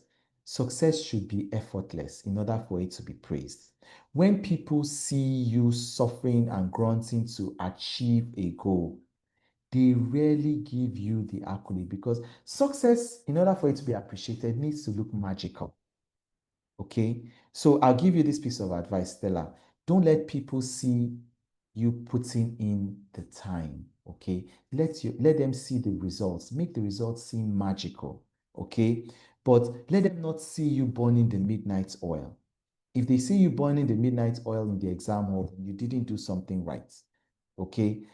Success should be effortless in order for it to be praised. When people see you suffering and grunting to achieve a goal, they rarely give you the accolade because success, in order for it to be appreciated, needs to look magical. Okay, so I'll give you this piece of advice, Stella. Don't let people see you putting in the time. Okay, let them see the results. Make the results seem magical. Okay, but let them not see you burning the midnight oil. If they see you burning the midnight oil in the exam hall, you didn't do something right. Okay,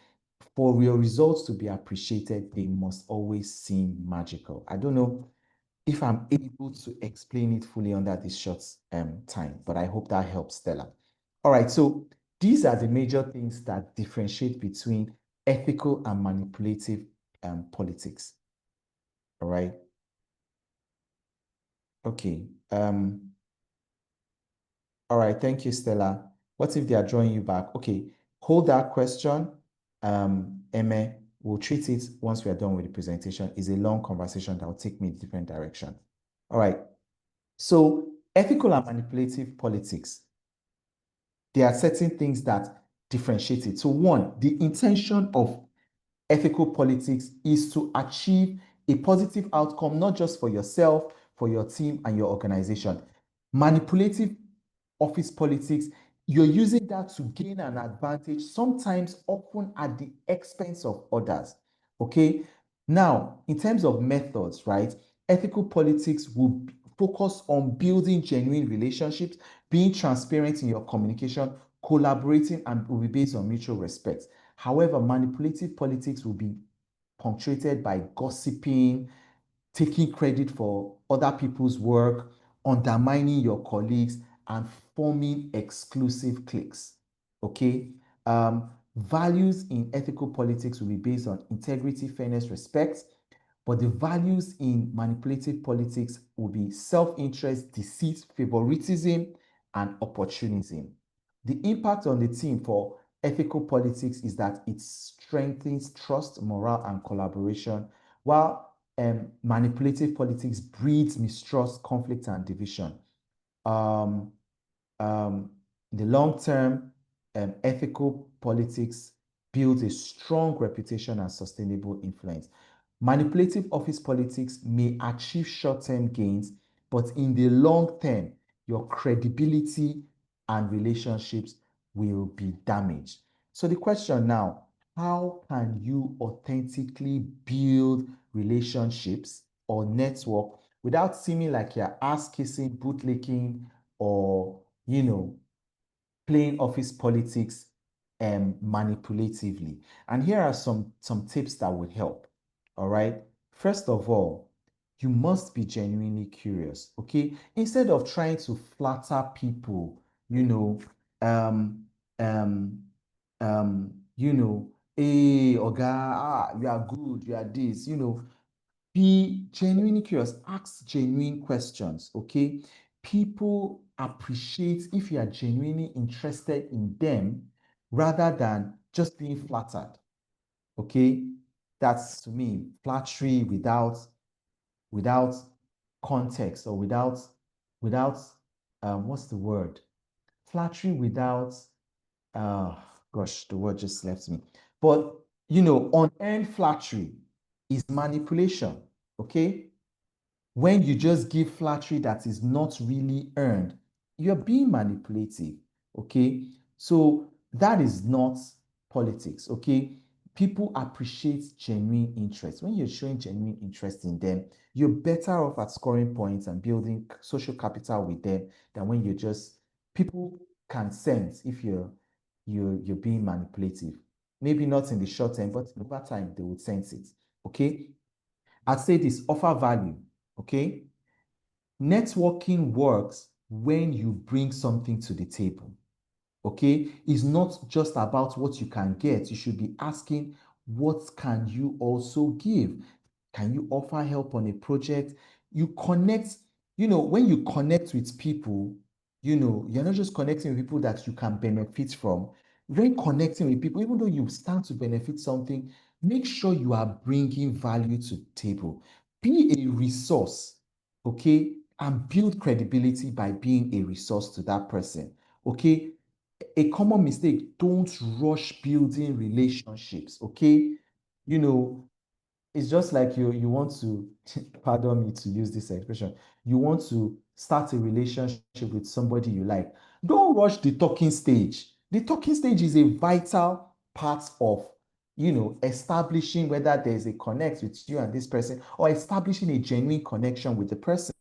for your results to be appreciated, they must always seem magical. I don't know if I'm able to explain it fully under this short time, but I hope that helps, Stella. All right, so these are the major things that differentiate between ethical and manipulative politics. All right. Okay. All right. Thank you, Stella. What if they are drawing you back? Okay. Hold that question. Eme, we'll treat it once we are done with the presentation. It's a long conversation that will take me in a different direction. All right. So ethical and manipulative politics, there are certain things that differentiate it. So one, the intention of ethical politics is to achieve a positive outcome, not just for yourself, for your team and your organization. Manipulative office politics, you're using that to gain an advantage, sometimes often at the expense of others. Okay. Now, in terms of methods, right? Ethical politics will focus on building genuine relationships, being transparent in your communication, collaborating, and will be based on mutual respect. However, manipulative politics will be punctuated by gossiping, taking credit for other people's work, undermining your colleagues, and forming exclusive cliques. Okay? Values in ethical politics will be based on integrity, fairness, respect, but the values in manipulative politics will be self-interest, deceit, favoritism, and opportunism. The impact on the team for ethical politics is that it strengthens trust, morale, and collaboration, while manipulative politics breeds mistrust, conflict, and division. Um, in the long term, ethical politics builds a strong reputation and sustainable influence. Manipulative office politics may achieve short-term gains, but in the long term, your credibility and relationships will be damaged. So the question now, how can you authentically build relationships or network without seeming like you're ass kissing, bootlicking, or, playing office politics manipulatively? And here are some tips that would help. All right. First of all, you must be genuinely curious. Okay. Instead of trying to flatter people, um, um, hey, Oga, you are good, you are this, be genuinely curious, ask genuine questions, okay? People appreciate if you are genuinely interested in them rather than just being flattered, okay? That's, to me, flattery without context, or without what's the word? Flattery without uh gosh, the word just left me. But unearned flattery is manipulation, okay? When you just give flattery that is not really earned, you're being manipulative, okay? So that is not politics, okay? People appreciate genuine interest. When you're showing genuine interest in them, you're better off at scoring points and building social capital with them than when you're just, people can sense if you're being manipulative. Maybe not in the short term, but over time they would sense it, okay? I'd say this: offer value, okay? Networking works when you bring something to the table, okay? It's not just about what you can get. You should be asking, what can you also give? Can you offer help on a project? You connect, when you connect with people, you're not just connecting with people that you can benefit from. When connecting with people, even though you stand to benefit something, make sure you are bringing value to the table. Be a resource, okay? And build credibility by being a resource to that person, okay? A common mistake: don't rush building relationships, okay? You know, it's just like you want to, pardon me to use this expression, you want to start a relationship with somebody you like. Don't rush the talking stage. The talking stage is a vital part of establishing whether there's a connect with you and this person, or establishing a genuine connection with the person,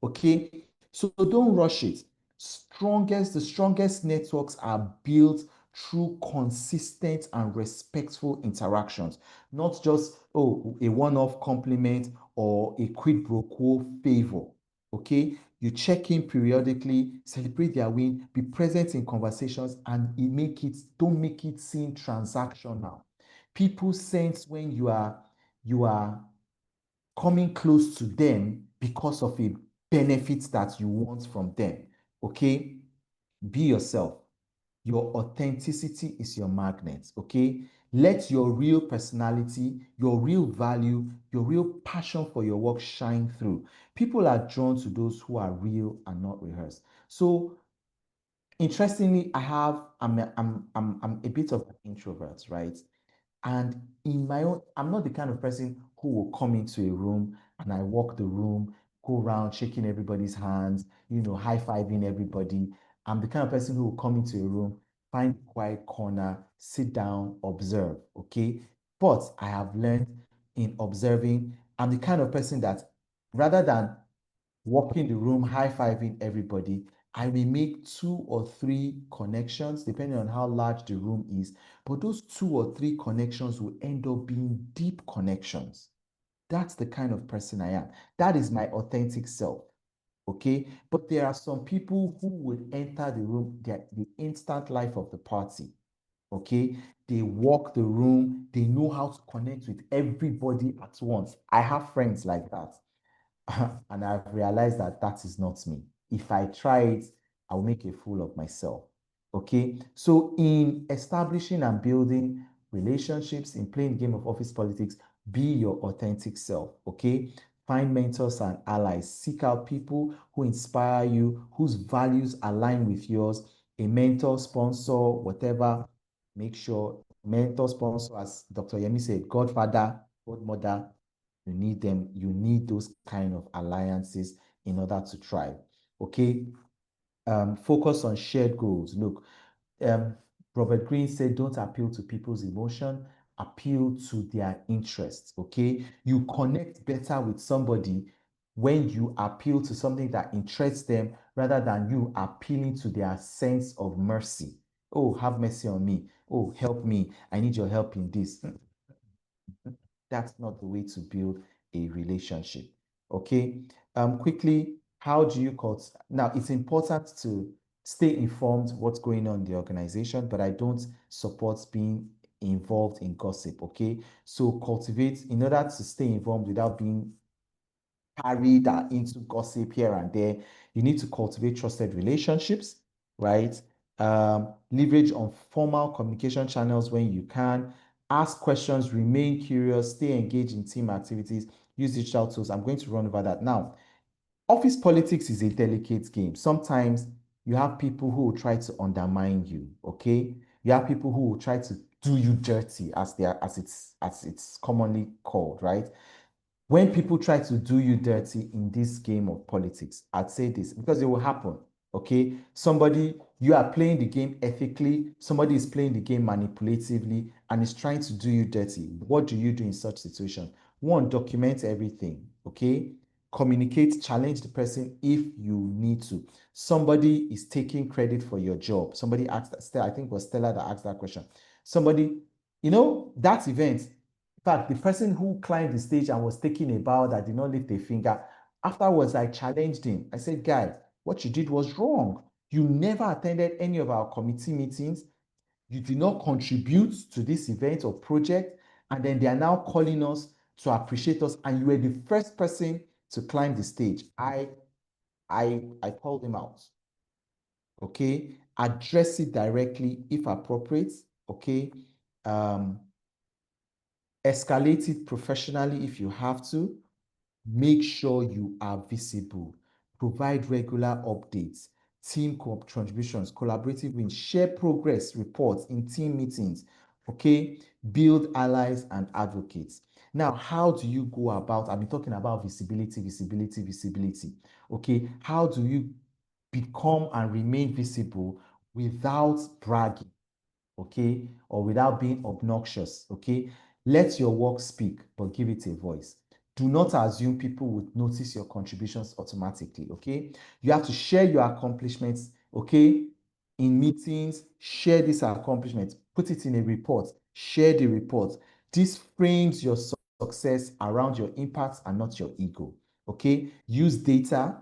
okay? So don't rush it. The strongest networks are built through consistent and respectful interactions, not just a one-off compliment or a quid pro quo favor, okay? You check in periodically, celebrate their win, be present in conversations, and don't make it seem transactional. People sense when you are coming close to them because of a benefit that you want from them, okay? Be yourself. Your authenticity is your magnet, okay? Let your real personality, your real value, your real passion for your work shine through. People are drawn to those who are real and not rehearsed. So, interestingly, I'm a bit of an introvert, right? And in my own, I'm not the kind of person who will come into a room and I walk the room, go around shaking everybody's hands, high-fiving everybody. I'm the kind of person who will come into a room, find a quiet corner, sit down, observe, okay? But I have learned in observing, I'm the kind of person that, rather than walking the room, high-fiving everybody, I may make 2 or 3 connections depending on how large the room is. But those 2 or 3 connections will end up being deep connections. That's the kind of person I am. That is my authentic self. Okay. But there are some people who would enter the room, the instant life of the party. Okay. They walk the room, they know how to connect with everybody at once. I have friends like that. And I've realized that that is not me. If I try it, I'll make a fool of myself. Okay. So, in establishing and building relationships, in playing the game of office politics, be your authentic self. Okay. Find mentors and allies. Seek out people who inspire you, whose values align with yours. A mentor, sponsor, whatever. Make sure mentor, sponsor, as Dr. Yemi said, godfather, godmother, you need them. You need those kind of alliances in order to thrive. Okay. Focus on shared goals. Look, Robert Greene said, don't appeal to people's emotion, appeal to their interests. Okay, you connect better with somebody when you appeal to something that interests them rather than you appealing to their sense of mercy. Oh, have mercy on me. Oh, help me. I need your help in this. That's not the way to build a relationship. Okay. Quickly, how do you now? It's important to stay informed what's going on in the organization, but I don't support being involved in gossip. Okay. So cultivate in order to stay involved without being carried into gossip here and there. You need to cultivate trusted relationships, right? Leverage on formal communication channels when you can. Ask questions, remain curious, stay engaged in team activities, use digital tools. I'm going to run over that now. Office politics is a delicate game. Sometimes you have people who will try to undermine you, okay? You have people who will try to do you dirty, as it's commonly called, right? When people try to do you dirty in this game of politics, I'd say this because it will happen. Okay, you are playing the game ethically, somebody is playing the game manipulatively and is trying to do you dirty. What do you do in such situation? One, document everything. Okay, communicate, challenge the person if you need to. Somebody is taking credit for your job. Somebody asked that, I think it was Stella that asked that question. Somebody, that event, in fact, the person who climbed the stage and was taking a bow that did not lift a finger, afterwards I challenged him. I said, guy, what you did was wrong. You never attended any of our committee meetings. You did not contribute to this event or project. And then they are now calling us to appreciate us. And you were the first person to climb the stage. I called him out. Okay. Address it directly if appropriate. Okay. Escalate it professionally if you have to. Make sure you are visible. Provide regular updates, team contributions, collaborative wins, share progress reports in team meetings. Okay, build allies and advocates. Now, how do you go about? I've been talking about visibility. Okay, how do you become and remain visible without bragging? Okay, or without being obnoxious. Okay, let your work speak, but give it a voice. Do not assume people would notice your contributions automatically. Okay, you have to share your accomplishments. Okay, in meetings, share these accomplishments, put it in a report, share the report. This frames your success around your impact and not your ego. Okay, use data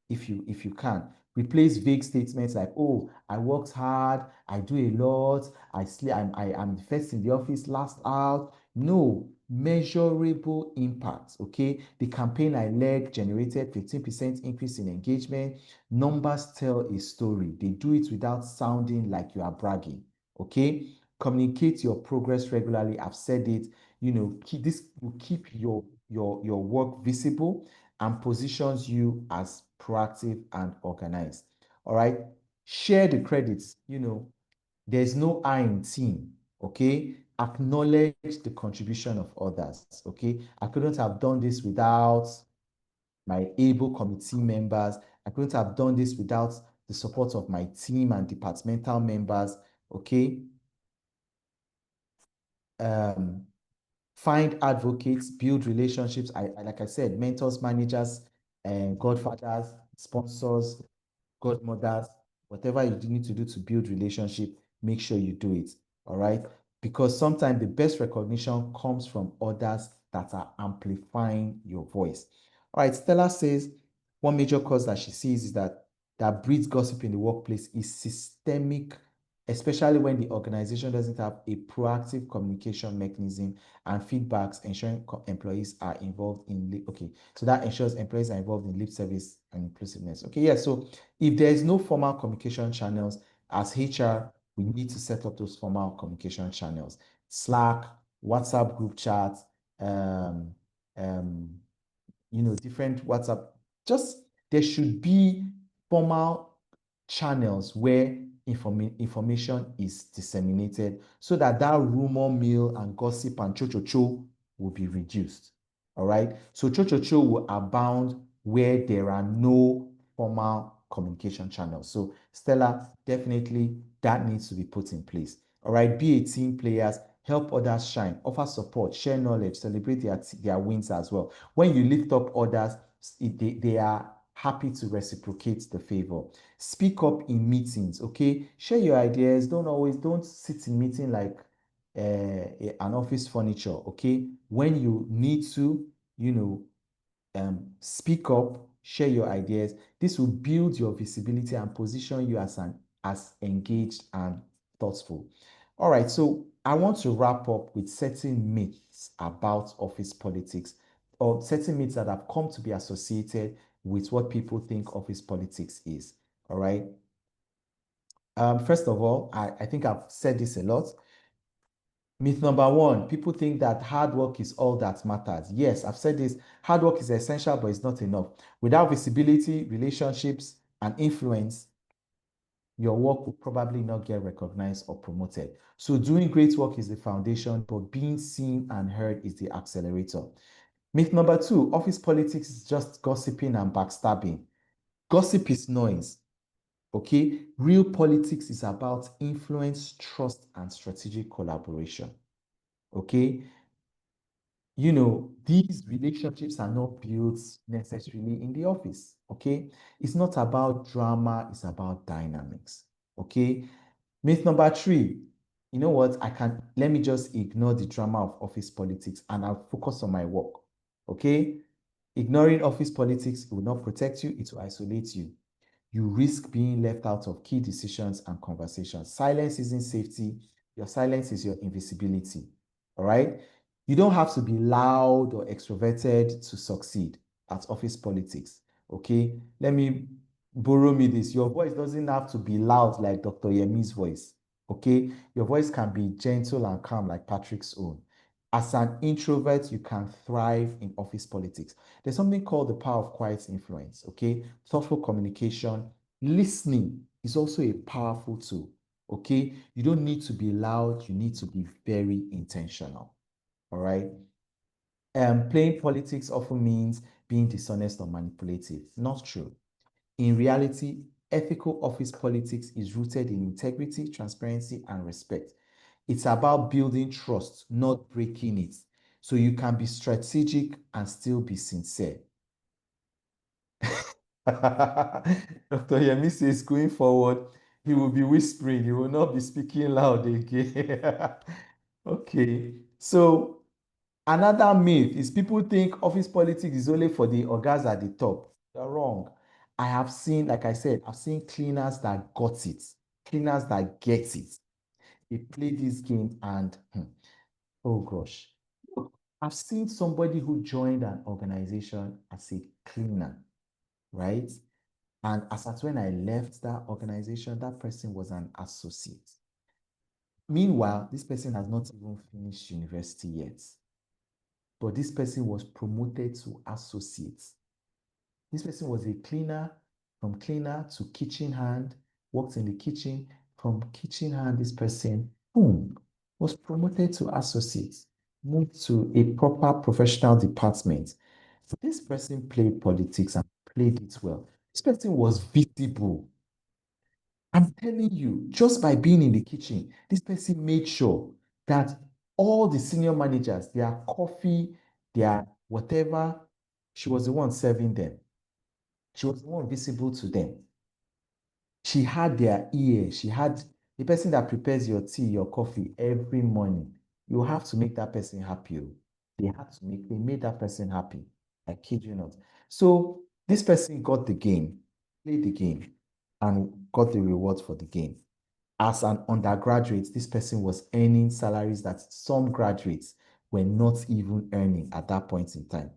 if you can. Replace vague statements like, oh, I worked hard, I do a lot, I'm the first in the office, last out. No, measurable impact. Okay, the campaign I led generated 15% increase in engagement. Numbers tell a story. They do it without sounding like you are bragging. Okay, communicate your progress regularly. I've said it. This will keep your work visible and positions you as proactive and organized. All right. Share the credits. There's no I in team. Okay. Acknowledge the contribution of others. Okay. I couldn't have done this without my able committee members. I couldn't have done this without the support of my team and departmental members. Okay. Find advocates, build relationships. Like I said, mentors, managers, and godfathers, sponsors, godmothers, whatever you need to do to build relationship, make sure you do it. All right. Because sometimes the best recognition comes from others that are amplifying your voice. All right. Stella says one major cause that she sees is that breeds gossip in the workplace is systemic, especially when the organization doesn't have a proactive communication mechanism and feedbacks, ensuring employees are involved in so that ensures employees are involved in lip service and inclusiveness. Okay, yeah. So if there is no formal communication channels, as HR, we need to set up those formal communication channels: Slack, WhatsApp group chat, different WhatsApp. Just there should be formal channels where information is disseminated so that rumor mill and gossip and cho will be reduced. All right. So cho will abound where there are no formal communication channels. So Stella, definitely that needs to be put in place. All right, be a team players, help others shine, offer support, share knowledge, celebrate their wins as well. When you lift up others, they are happy to reciprocate the favor. Speak up in meetings, okay? Share your ideas. Don't sit in meeting like an office furniture, okay? When you need to, speak up, share your ideas. This will build your visibility and position you as engaged and thoughtful. All right, so I want to wrap up with certain myths about office politics, or certain myths that have come to be associated with what people think office politics is. All right. First of all, I think I've said this a lot. Myth number one, people think that hard work is all that matters. Yes, I've said this. Hard work is essential, but it's not enough. Without visibility, relationships, and influence, your work will probably not get recognized or promoted. So doing great work is the foundation, but being seen and heard is the accelerator. Myth number two, office politics is just gossiping and backstabbing. Gossip is noise. Okay, real politics is about influence, trust, and strategic collaboration. Okay, these relationships are not built necessarily in the office. Okay, it's not about drama, it's about dynamics. Okay, myth number three, you know what? Let me just ignore the drama of office politics and I'll focus on my work. Okay, ignoring office politics will not protect you, it will isolate you. You risk being left out of key decisions and conversations. Silence isn't safety. Your silence is your invisibility. All right? You don't have to be loud or extroverted to succeed at office politics. Okay? Let me borrow me this. Your voice doesn't have to be loud like Dr. Yemi's voice. Okay? Your voice can be gentle and calm like Patrick's own. As an introvert, you can thrive in office politics. There's something called the power of quiet influence, okay? Thoughtful communication. Listening is also a powerful tool, okay? You don't need to be loud, you need to be very intentional, all right? Playing politics often means being dishonest or manipulative. Not true. In reality, ethical office politics is rooted in integrity, transparency, and respect. It's about building trust, not breaking it. So you can be strategic and still be sincere. Dr. Yemi says going forward, he will be whispering, he will not be speaking loud again. Okay, so another myth is people think office politics is only for the ogas at the top. You're wrong. I have seen, like I said, I've seen cleaners that got it, cleaners that get it. They play this game and, oh gosh. I've seen somebody who joined an organization as a cleaner, right? And as at when I left that organization, that person was an associate. Meanwhile, this person has not even finished university yet. But this person was promoted to associate. This person was a cleaner, from cleaner to kitchen hand, worked in the kitchen. From kitchen hand, this person, boom, was promoted to associate, moved to a proper professional department. This person played politics and played it well. This person was visible. I'm telling you, just by being in the kitchen, this person made sure that all the senior managers, their coffee, their whatever, she was the one serving them. She was the one visible to them. She had their ear. She had the person that prepares your tea, your coffee every morning. You have to make that person happy. They made that person happy. I kid you not. So this person got the game, played the game, and got the reward for the game. As an undergraduate, this person was earning salaries that some graduates were not even earning at that point in time.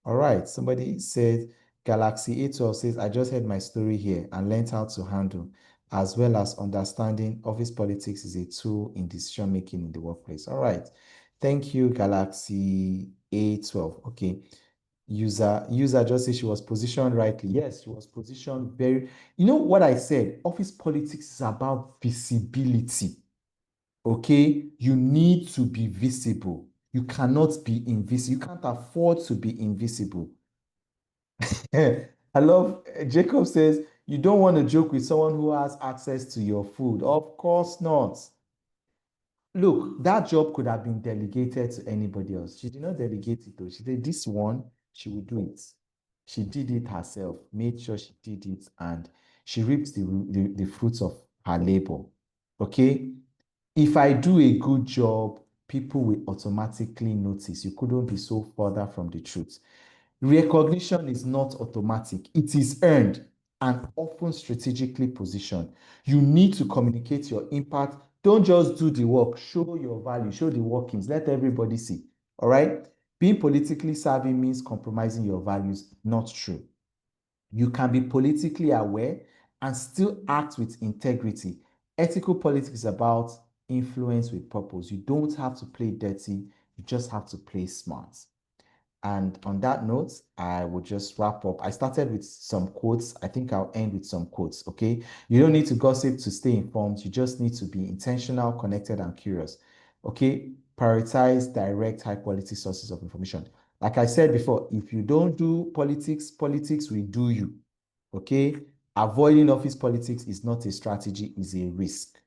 All right, somebody said, Galaxy A12 says, I just heard my story here and learned how to handle, as well as understanding office politics is a tool in decision making in the workplace. All right, thank you, Galaxy A12. Okay, user just said she was positioned rightly. Yes, she was positioned very. You know what I said? Office politics is about visibility. Okay, you need to be visible. You cannot be invisible. You can't afford to be invisible. I love Jacob says You don't want to joke with someone who has access to your food. Of course not. Look, that job could have been delegated to anybody else. She did not delegate it though. She said this one, she will do it. She did it herself, made sure she did it, and she reaped the fruits of her labor. Okay? If I do a good job, people will automatically notice. You couldn't be so further from the truth. Recognition is not automatic. It is earned and often strategically positioned. You need to communicate your impact. Don't just do the work. Show your value. Show the workings. Let everybody see. All right? Being politically savvy means compromising your values. Not true. You can be politically aware and still act with integrity. Ethical politics is about influence with purpose. You don't have to play dirty. You just have to play smart. And on that note, I will just wrap up. I started with some quotes. I think I'll end with some quotes, okay? You don't need to gossip to stay informed. You just need to be intentional, connected, and curious, okay? Prioritize direct, high-quality sources of information. Like I said before, if you don't do politics, politics will do you, okay? Avoiding office politics is not a strategy, it's a risk.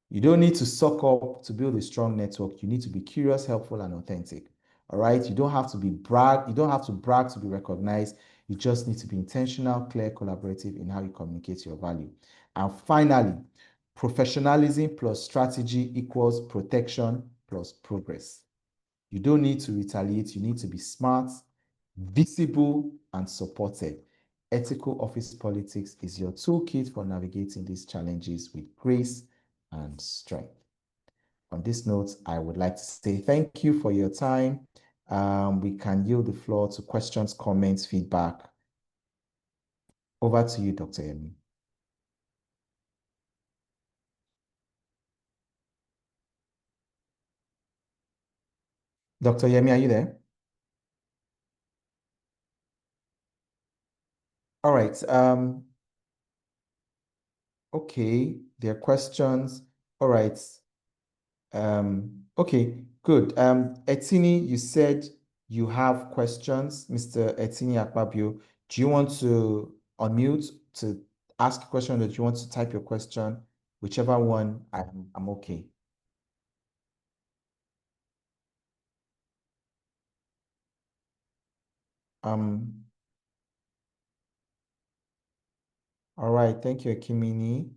You don't need to suck up to build a strong network. You need to be curious, helpful, and authentic. All right. You don't have to be brag. You don't have to brag to be recognized. You just need to be intentional, clear, collaborative in how you communicate your value. And finally, professionalism plus strategy equals protection plus progress. You don't need to retaliate. You need to be smart, visible, and supported. Ethical office politics is your toolkit for navigating these challenges with grace and strength. On this note, I would like to say thank you for your time. We can yield the floor to questions, comments, feedback. Over to you, Dr. Yemi. Dr. Yemi, are you there? All right. Okay, there are questions. All right. Okay, good. Etini, you said you have questions. Mr. Etini Akpabio, do you want to unmute to ask a question, or do you want to type your question? Whichever one, I'm okay. All right, thank you, Ekimini.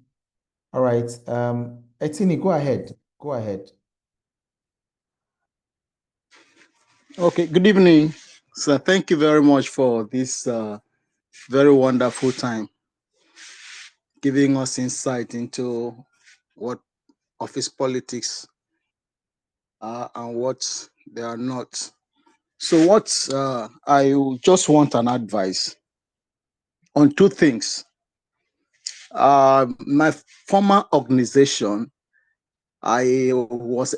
All right, Etini, go ahead. Go ahead. Okay, good evening. So thank you very much for this very wonderful time, giving us insight into what office politics are and what they are not. So what I just want an advice on two things. My former organization, I was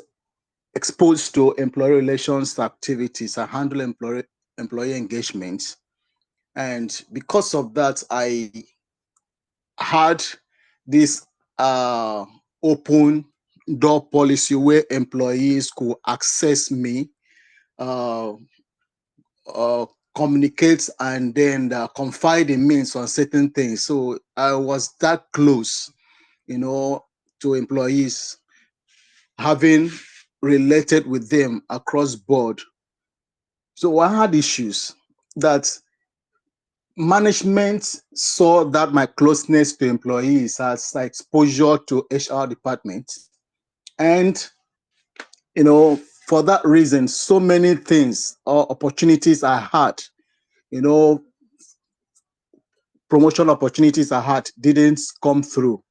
exposed to employee relations activities. I handle employee engagements. And because of that, I had this open door policy where employees could access me, communicate, and then confide in me on certain things. So I was that close, to employees, having related with them across board. So I had issues that management saw that my closeness to employees as exposure to HR department. And, for that reason, so many things or opportunities I had, promotion opportunities I had didn't come through.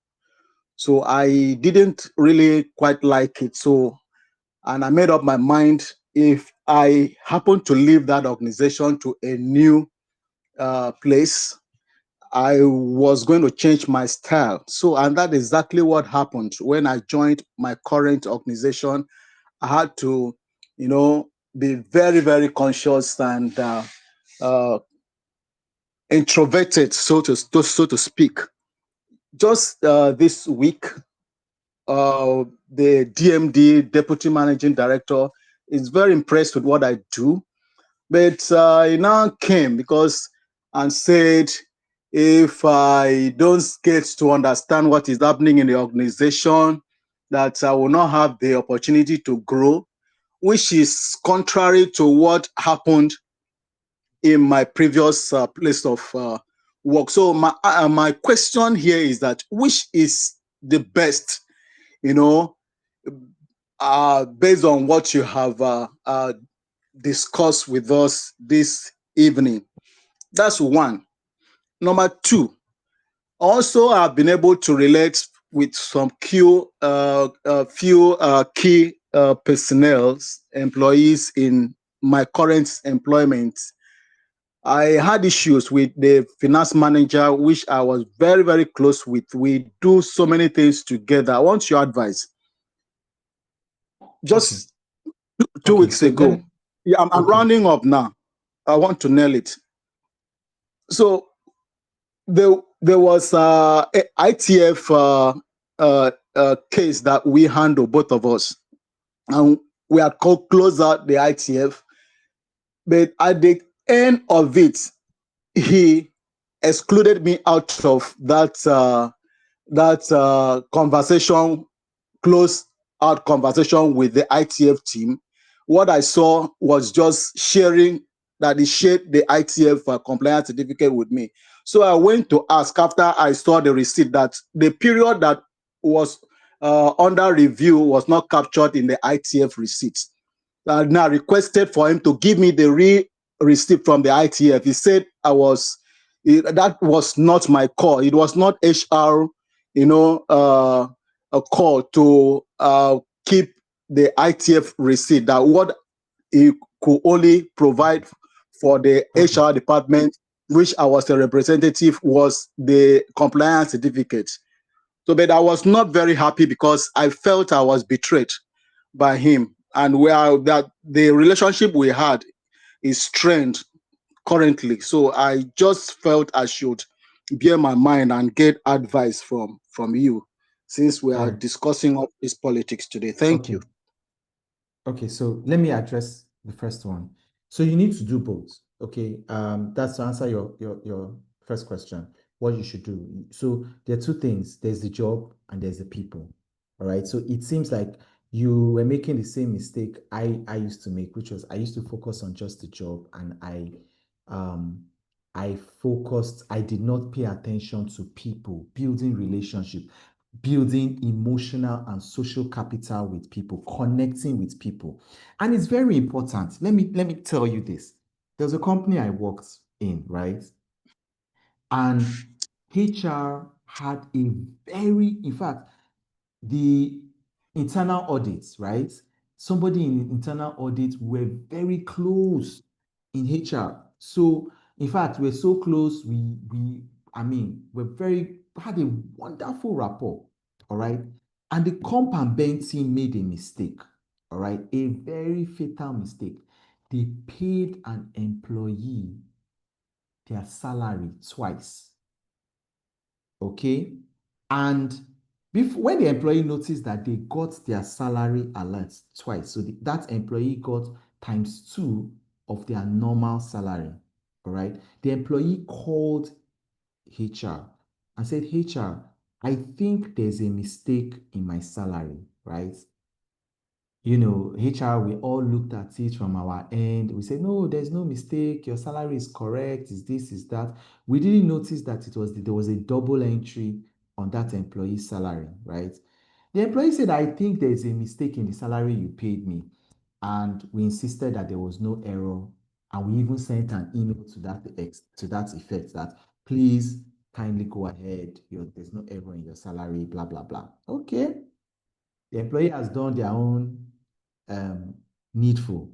So I didn't really quite like it. So, and I made up my mind, if I happen to leave that organization to a new place, I was going to change my style. So, and that's exactly what happened when I joined my current organization. I had to, be very, very conscious and introverted, so to speak. Just this week, the DMD, Deputy Managing Director, is very impressed with what I do. But he now came and said, if I don't get to understand what is happening in the organization, that I will not have the opportunity to grow, which is contrary to what happened in my previous place of work. So my question here is that which is the best, based on what you have discussed with us this evening. That's one. Number two, also I've been able to relate with some few key personnel, employees in my current employment. I had issues with the finance manager, which I was very, very close with. We do so many things together. I want your advice. Just 2 weeks ago. Yeah, I'm rounding up now. I want to nail it. So there was a ITF case that we handle, both of us, and we had closed out the ITF. But at the end of it, he excluded me out of that conversation, close out conversation with the ITF team. What I saw was just sharing that he shared the ITF compliance certificate with me. So I went to ask, after I saw the receipt, that the period that was under review was not captured in the ITF receipt. Now requested for him to give me the receipt from the ITF. He said that was not my call. It was not HR, a call to keep the ITF receipt. That what he could only provide for the HR department, which I was a representative, was the compliance certificate. So, but I was not very happy because I felt I was betrayed by him, and that the relationship we had is strained currently. So I just felt I should bear my mind and get advice from you, since we are discussing all this politics today. Thank you. Okay, so let me address the first one. So you need to do both. Okay, that's to answer your first question, what you should do. So there are two things: there's the job and there's the people. All right. So it seems like you were making the same mistake I used to make, which was I used to focus on just the job, and I did not pay attention to people, building relationship, building emotional and social capital with people, connecting with people. And it's very important. Let me tell you this. There's a company I worked in, right? And HR had in fact, the internal audits, right? Somebody in internal audit were very close in HR. So in fact, we're so close, had a wonderful rapport, all right? And the comp and ben team made a mistake, all right? A very fatal mistake. They paid an employee their salary twice, okay? And when the employee noticed that they got their salary alert twice, so that employee got ×2 of their normal salary, all right? The employee called HR and said, HR, I think there's a mistake in my salary, right? HR, we all looked at it from our end. We said, no, there's no mistake. Your salary is correct. Is this, is that. We didn't notice that there was a double entry on that employee's salary, right? The employee said, I think there's a mistake in the salary you paid me. And we insisted that there was no error. And we even sent an email to that effect that please kindly go ahead. There's no error in your salary, blah, blah, blah. Okay. The employee has done their own needful.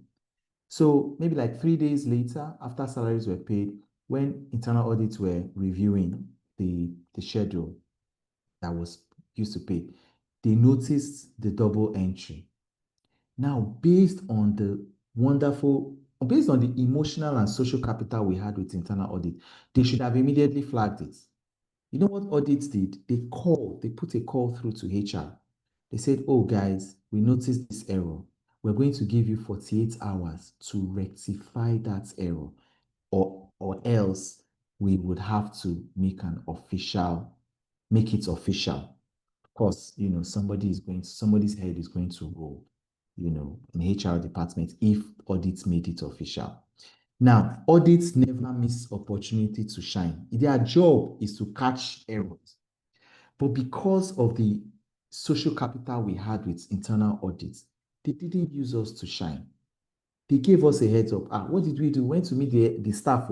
So maybe like 3 days later, after salaries were paid, when internal audits were reviewing the schedule that was used to pay, they noticed the double entry. Now, based on the emotional and social capital we had with internal audit, they should have immediately flagged it. You know what audits did? They put a call through to HR. They said, oh guys, we noticed this error. We're going to give you 48 hours to rectify that error, or else we would have to make it official. Of course, somebody's head is going to roll, in the HR department if audits made it official. Now, audits never miss opportunity to shine. Their job is to catch errors. But because of the social capital we had with internal audits, they didn't use us to shine. They gave us a heads up. What did we do? We went to meet the staff.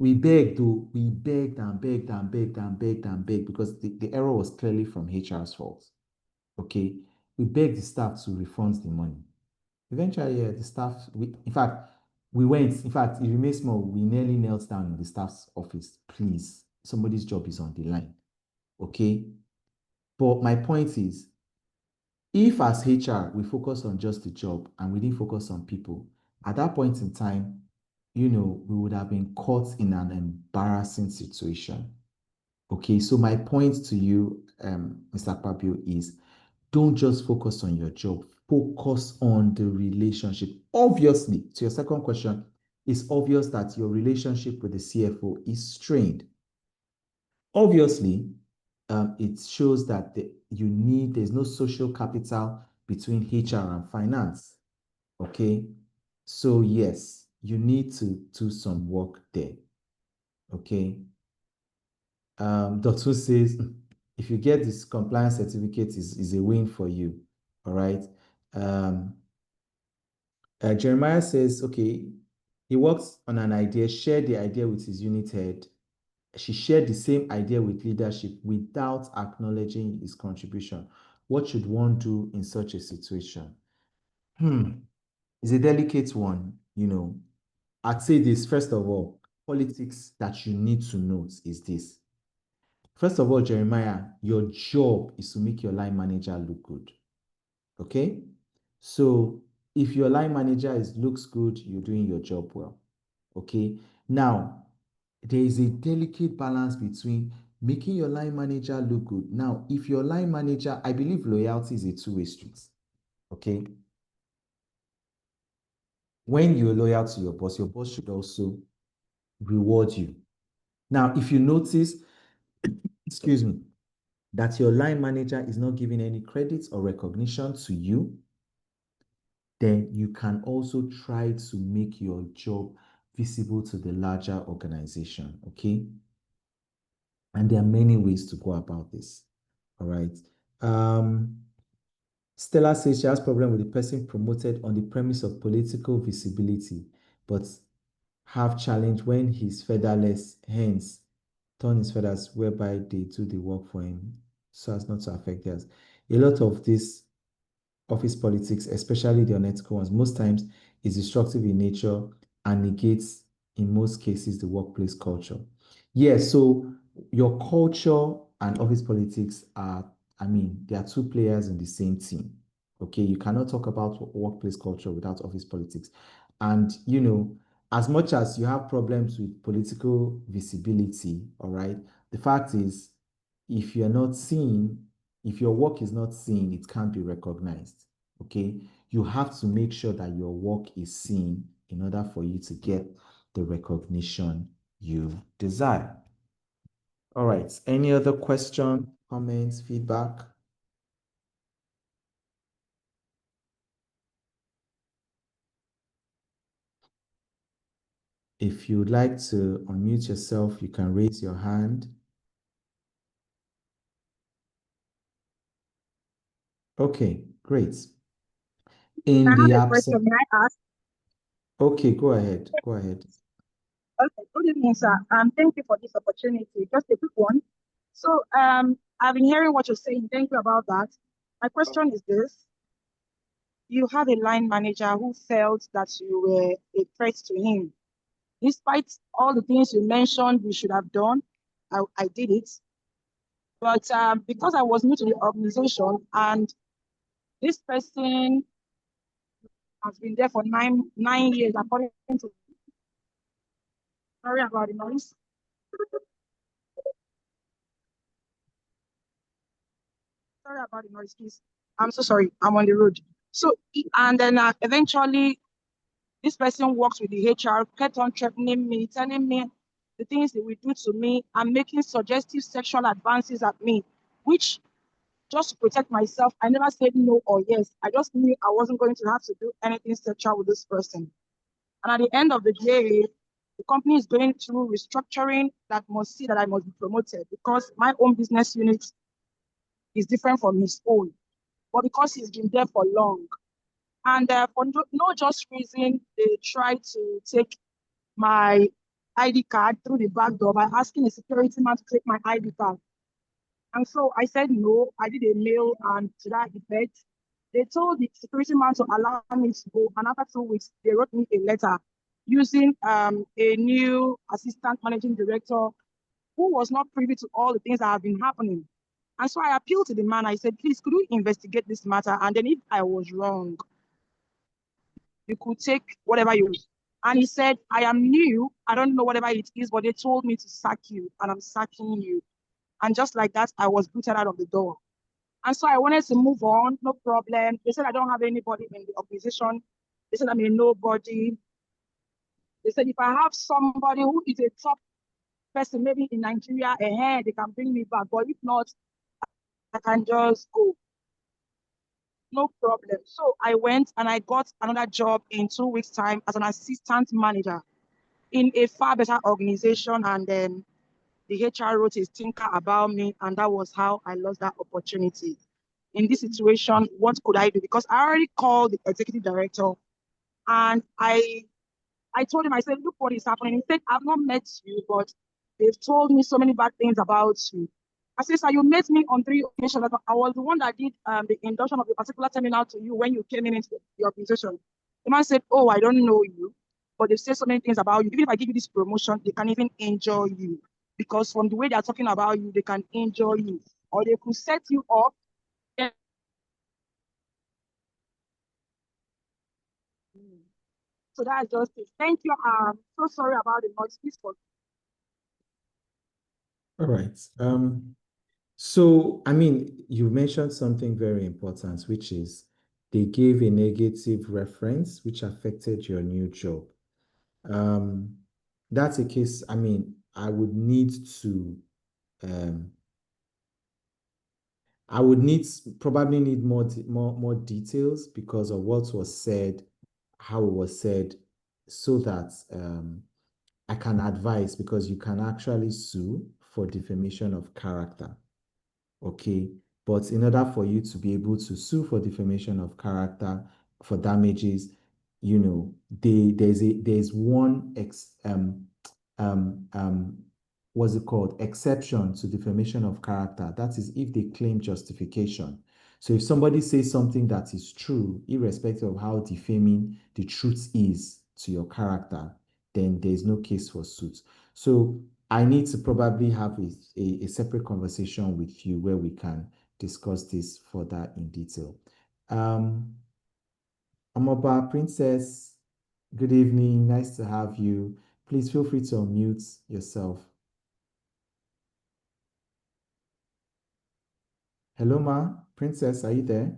We begged and begged because the error was clearly from HR's fault. Okay. We begged the staff to refund the money. Eventually, the staff, in fact, it remains small. We nearly knelt down in the staff's office. Please, somebody's job is on the line. Okay. But my point is, if as HR, we focus on just the job and we didn't focus on people, at that point in time, we would have been caught in an embarrassing situation. Okay, so my point to you, Mr. Akpabio, is don't just focus on your job, focus on the relationship. Obviously, to your second question, it's obvious that your relationship with the CFO is strained. Obviously, it shows that there's no social capital between HR and finance. Okay, so yes, you need to do some work there. Okay. Dr. says, if you get this compliance certificate, is a win for you. All right. Jeremiah says, okay, he works on an idea, shared the idea with his unit head. She shared the same idea with leadership without acknowledging his contribution. What should one do in such a situation? It's a delicate one, I'd say this, first of all, politics that you need to note is this. First of all, Jeremiah, your job is to make your line manager look good. Okay? So if your line manager looks good, you're doing your job well. Okay? Now, there is a delicate balance between making your line manager look good. Now, if your line manager, I believe loyalty is a two-way street. Okay? When you're loyal to your boss should also reward you. Now, if you notice, excuse me, that your line manager is not giving any credit or recognition to you, then you can also try to make your job visible to the larger organization, okay? And there are many ways to go about this, all right? Stella says she has problem with the person promoted on the premise of political visibility, but have challenge when he's featherless, hence turn his feathers whereby they do the work for him so as not to affect theirs. A lot of this office politics, especially the unethical ones, most times is destructive in nature and negates, in most cases, the workplace culture. Yes, so your culture and office politics they are two players in the same team. Okay, you cannot talk about workplace culture without office politics. And, as much as you have problems with political visibility, all right, the fact is, if you're not seen, if your work is not seen, it can't be recognized. Okay, you have to make sure that your work is seen in order for you to get the recognition you desire. All right, any other question, comments, feedback? If you'd like to unmute yourself, you can raise your hand. Okay, great. In the absence, may I ask? Okay, go ahead. Go ahead. Okay, good evening, sir. Thank you for this opportunity. Just a quick one. So, I've been hearing what you're saying. Thank you about that. My question is this: you have a line manager who felt that you were a threat to him. Despite all the things you mentioned we should have done, I did it. But because I was new to the organization and this person has been there for nine years, according to. Sorry about the noise. Sorry about the noise, please. I'm so sorry. I'm on the road. So, and then eventually, this person works with the HR, kept on threatening me, telling me the things they will do to me and making suggestive sexual advances at me, which just to protect myself, I never said no or yes. I just knew I wasn't going to have to do anything sexual with this person. And at the end of the day, the company is going through restructuring that must see that I must be promoted because my own business unit is different from his own. But because he's been there for long, and for no just reason, they try to take my ID card through the back door by asking a security man to take my ID card. And so I said no. I did a mail, and to that effect, they told the security man to allow me to go. And after 2 weeks, they wrote me a letter using a new assistant managing director who was not privy to all the things that have been happening. And so I appealed to the man. I said, please, could you investigate this matter? And then if I was wrong, you could take whatever you wish. And he said, I am new. I don't know whatever it is, but they told me to sack you, and I'm sacking you. And just like that, I was booted out of the door. And so I wanted to move on, no problem. They said I don't have anybody in the organization. They said I'm a nobody. They said if I have somebody who is a top person, maybe in Nigeria, they can bring me back. But if not, I can just go. No problem. So I went and I got another job in 2 weeks' time as an assistant manager in a far better organization. And then the HR wrote a stinker about me, and that was how I lost that opportunity. In this situation, what could I do? Because I already called the executive director, and I told him, I said, look what is happening. He said, I've not met you, but they've told me so many bad things about you. I said, sir, you met me on 3 occasions. I was the one that did the induction of a particular terminal to you when you came into the organization. The man said, oh, I don't know you, but they've said so many things about you. Even if I give you this promotion, they can even injure you. Because from the way they're talking about you, they can injure you. Or they could set you up. So that's just it. Thank you. So sorry about the noise. Please forgive. All right. So, I mean, you mentioned something very important, which is they gave a negative reference which affected your new job. That's a case, I mean, I would need probably need more details because of what was said, how it was said, so that I can advise, because you can actually sue for defamation of character. Okay, but in order for you to be able to sue for defamation of character for damages, you know, there's one what's it called, exception to defamation of character. That is if they claim justification. So if somebody says something that is true, irrespective of how defaming the truth is to your character, then there's no case for suit. So I need to probably have a separate conversation with you where we can discuss this further in detail. Amoba Princess, good evening. Nice to have you. Please feel free to unmute yourself. Hello, Ma. Princess, are you there?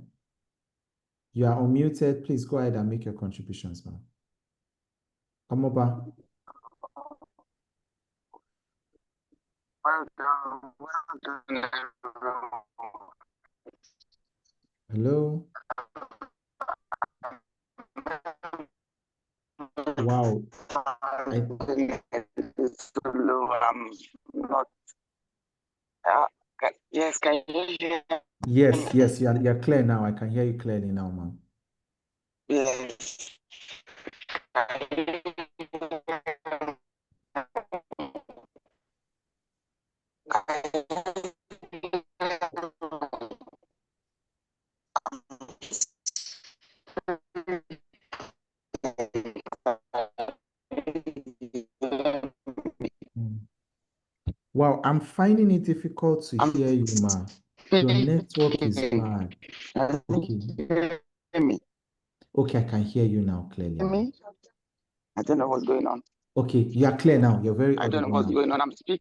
You are unmuted. Please go ahead and make your contributions, Ma. Amoba. Well done, Hello. Wow. Not. Yes, can you hear? Yes, you're clear now. I can hear you clearly now, ma'am. Yes. Wow, I'm finding it difficult to hear you, ma. Your network is bad. Okay. Hear me? Okay, I can hear you now clearly. Hear me? I don't know what's going on. Okay, you are clear now. You're very I don't know audible what's now. going on. I'm speaking.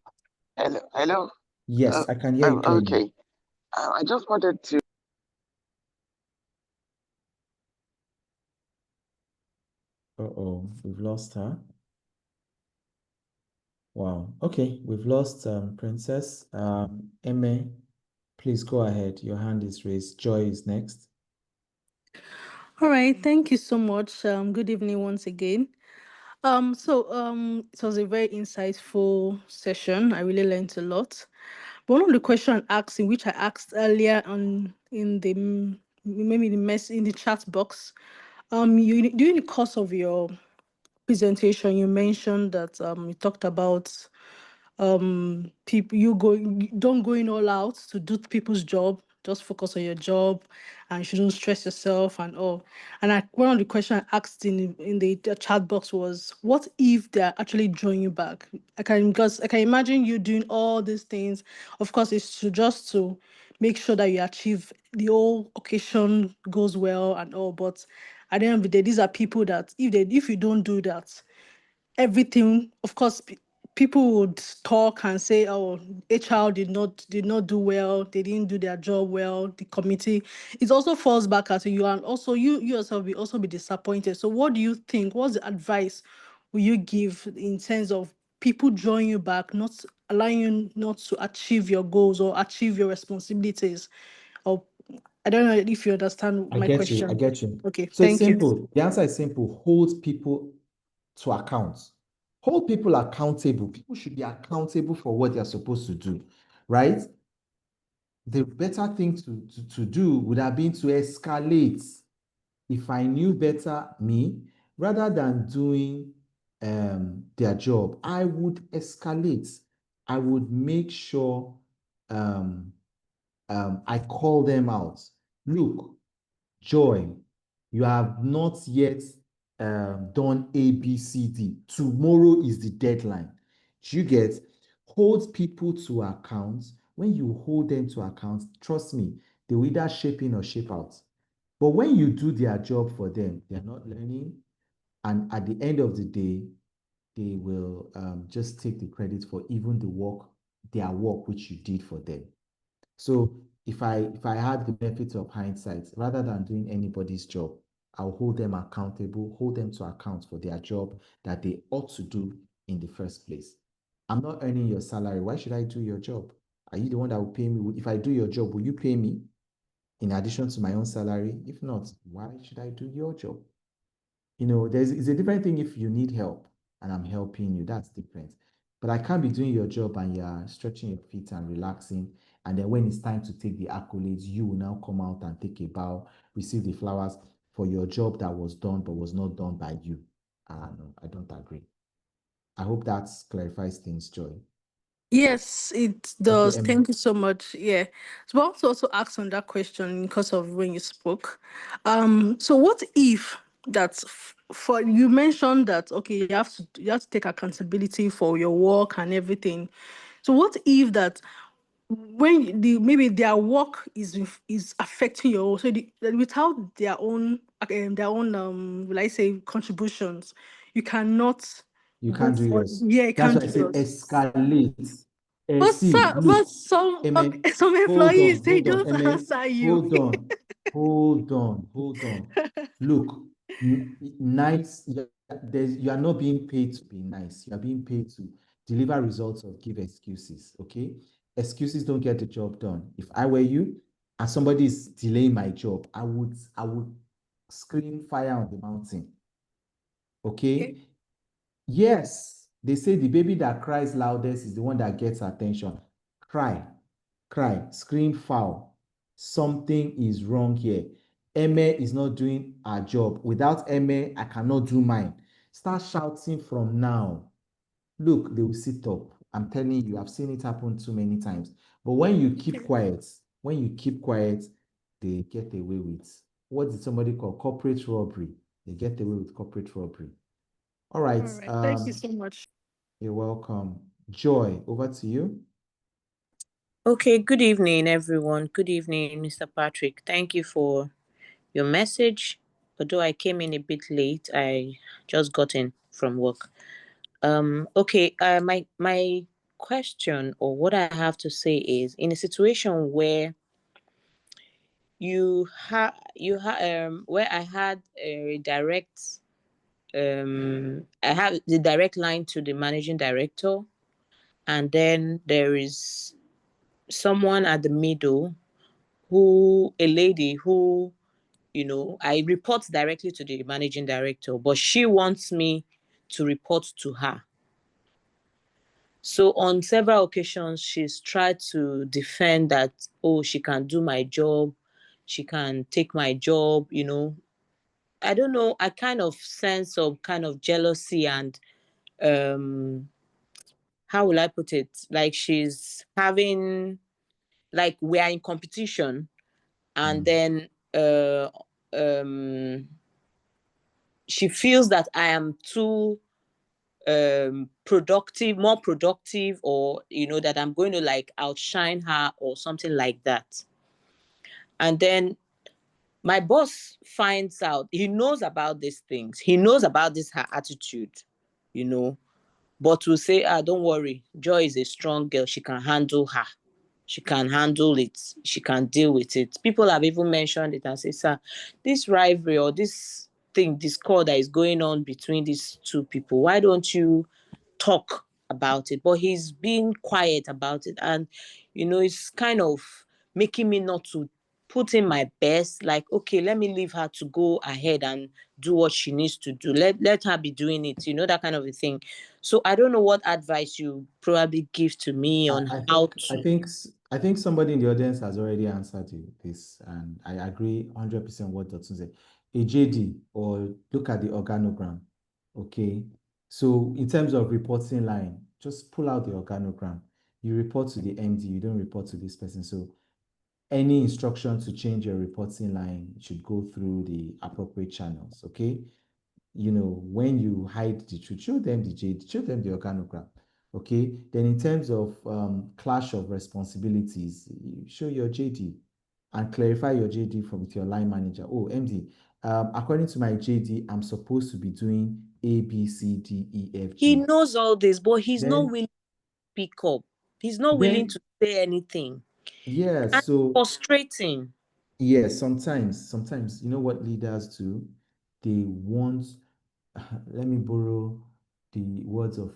Hello. Yes, I can hear you clearly. Okay. I just wanted to. Uh-oh, we've lost her. Wow. Okay, we've lost Princess. Eme, please go ahead. Your hand is raised. Joy is next. All right, thank you so much. Good evening once again. It was a very insightful session. I really learned a lot. But one of the questions asked, in which I asked earlier on in the maybe in the chat box, you during the course of your presentation, you mentioned that you talked about people don't going all out to do people's job, just focus on your job and you shouldn't stress yourself and all. And one of the questions I asked in the chat box was, what if they're actually drawing you back? Because I can imagine you doing all these things. Of course, it's just to make sure that you achieve the whole occasion goes well and all, but at the end of the day, these are people that if you don't do that, everything, of course, people would talk and say, oh, HR did not do well, they didn't do their job well, the committee. It also falls back at you, and also you yourself will also be disappointed. So what do you think? What's the advice will you give in terms of people drawing you back, not allowing you not to achieve your goals or achieve your responsibilities? Or I don't know if you understand I my get you. I question. get you. Okay, So it's thank you. simple. The answer is simple. Hold people to account. Hold people accountable. People should be accountable for what they're supposed to do, right? The better thing to do would have been to escalate. If I knew better, rather than doing their job, I would escalate. I would make sure I call them out. Look, Joy, you have not yet done A, B, C, D. Tomorrow is the deadline. Do you get? Hold people to account. When you hold them to account, trust me, they will either shape in or shape out. But when you do their job for them, they're not learning. And at the end of the day, they will just take the credit for even their work which you did for them. So if I had the benefit of hindsight, rather than doing anybody's job, I'll hold them accountable, hold them to account for their job that they ought to do in the first place. I'm not earning your salary. Why should I do your job? Are you the one that will pay me? If I do your job, will you pay me in addition to my own salary? If not, why should I do your job? It's a different thing if you need help and I'm helping you. That's different. But I can't be doing your job and you're stretching your feet and relaxing. And then when it's time to take the accolades, you will now come out and take a bow, receive the flowers for your job that was done but was not done by you. No, I don't agree. I hope that clarifies things, Joy. Yes, it Okay, does. Thank you so much. Yeah. So I want to also ask on that question because of when you spoke. So what if that for you mentioned that okay, you have to take accountability for your work and everything. So what if that when maybe their work is affecting your own, so without their own will I say contributions, you cannot you go can't do for yours. yeah, you That's can't why I do say yours. escalate. But See, sir, but look, some Amen. some Hold employees on, they hold on, don't Amen. answer you. Hold on, hold on, hold on. Look, nice. You are not being paid to be nice. You are being paid to deliver results or give excuses. Okay, excuses don't get the job done. If I were you and somebody is delaying my job, I would scream fire on the mountain. Okay. Yes, they say the baby that cries loudest is the one that gets attention. Cry, cry, scream foul. Something is wrong here. Eme is not doing her job. Without Eme, I cannot do mine. Start shouting from now. Look, they will sit up. I'm telling you, I've seen it happen too many times. But when you keep quiet, they get away with what did somebody call corporate robbery? They get away with corporate robbery. All right. All right. Thank you so much. You're welcome. Joy, over to you. Okay, good evening, everyone. Good evening, Mr. Patrick. Thank you for your message. Although I came in a bit late, I just got in from work. Okay, my question or what I have to say is in a situation where where I had a direct I have the direct line to the managing director and then there is someone at the middle, a lady who, I report directly to the managing director, but she wants me to report to her. So on several occasions, she's tried to defend that, oh, she can do my job, she can take my job, I don't know, I kind of sense some kind of jealousy and how will I put it? Like she's having, like we are in competition, and then she feels that I am too more productive, or that I'm going to like outshine her or something like that. And then my boss finds out, he knows about these things, he knows about her attitude, but will say, don't worry, Joy is a strong girl, she can handle her. She can handle it. She can deal with it. People have even mentioned it and say, sir, this rivalry or this discord that is going on between these two people, why don't you talk about it? But he's being quiet about it. And, it's kind of making me not to put in my best. Like, okay, let me leave her to go ahead and do what she needs to do. Let her be doing it, that kind of a thing. So I don't know what advice you probably give to me on how to. I think somebody in the audience has already answered you this, and I agree 100% what Dotun said. A JD, or look at the organogram, okay? So in terms of reporting line, just pull out the organogram. You report to the MD, you don't report to this person. So any instruction to change your reporting line should go through the appropriate channels, okay? When you hide the truth, show them the JD, show them the organogram. Okay, then in terms of clash of responsibilities, you show your JD and clarify your JD with your line manager. Oh, MD, according to my JD, I'm supposed to be doing A, B, C, D, E, F, G. He knows all this, but he's not willing to speak up. He's not willing to say anything. Yeah, and so frustrating. Yeah, sometimes, you know what leaders do? They want, let me borrow the words of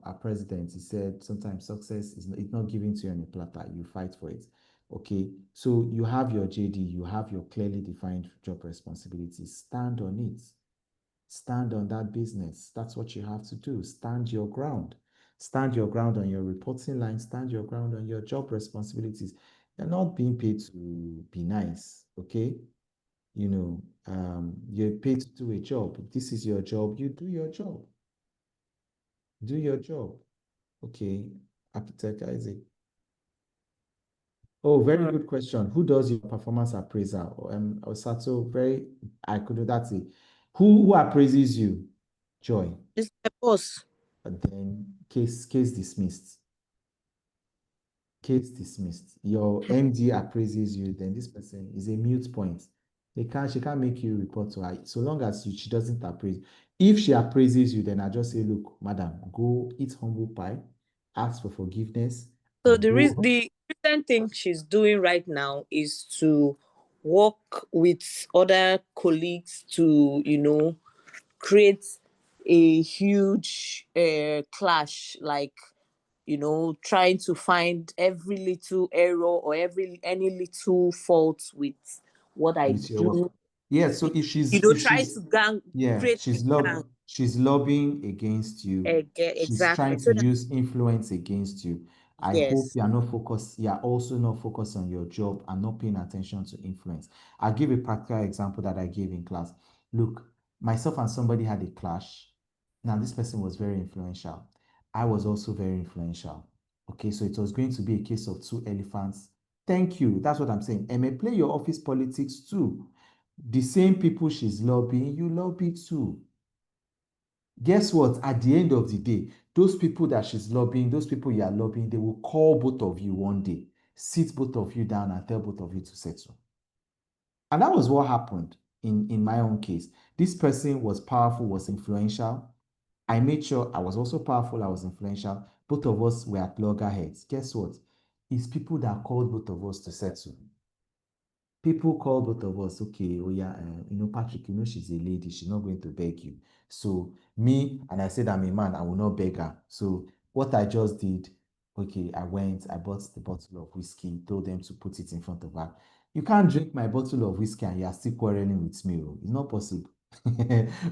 our president. He said, sometimes success is it's not given to you on a platter, you fight for it. Okay, so you have your JD, you have your clearly defined job responsibilities. Stand on it. Stand on that business. That's what you have to do. Stand your ground. Stand your ground on your reporting line. Stand your ground on your job responsibilities. You're not being paid to be nice, okay? You're paid to do a job. If this is your job, you do your job. Do your job. Okay, Architect Isaac. Oh, very good question. Who does your performance appraisal? Osato, I could do that. Who appraises you? Joy. It's the boss. But then case dismissed. Case dismissed. Your MD appraises you, then this person is a mute point. She can't make you report to her so long as she doesn't appraise. If she appraises you, then I just say, look, madam, go eat humble pie, ask for forgiveness. So the recent thing she's doing right now is to work with other colleagues to, create a huge clash, like, trying to find every little error or any little fault with what I do. Yeah, so if she's trying to gang, create she's lobbying against you. Exactly. She's trying to use influence against you. I hope you are not focused. You are also not focused on your job and not paying attention to influence. I'll give a practical example that I gave in class. Look, myself and somebody had a clash. Now, this person was very influential. I was also very influential. Okay, so it was going to be a case of two elephants. Thank you. That's what I'm saying. And may play your office politics too. The same people she's lobbying, you lobby too. Guess what? At the end of the day, those people that she's lobbying, those people you are lobbying, they will call both of you one day, sit both of you down and tell both of you to settle. And that was what happened in my own case. This person was powerful, was influential. I made sure I was also powerful, I was influential. Both of us were at loggerheads. Guess what? It's people that called both of us to settle. People call both of us, okay, oh yeah, Patrick, she's a lady, she's not going to beg you. So me, and I said I'm a man, I will not beg her. So what I just did, okay, I bought the bottle of whiskey, told them to put it in front of her. You can't drink my bottle of whiskey and you are still quarreling with me. It's not possible.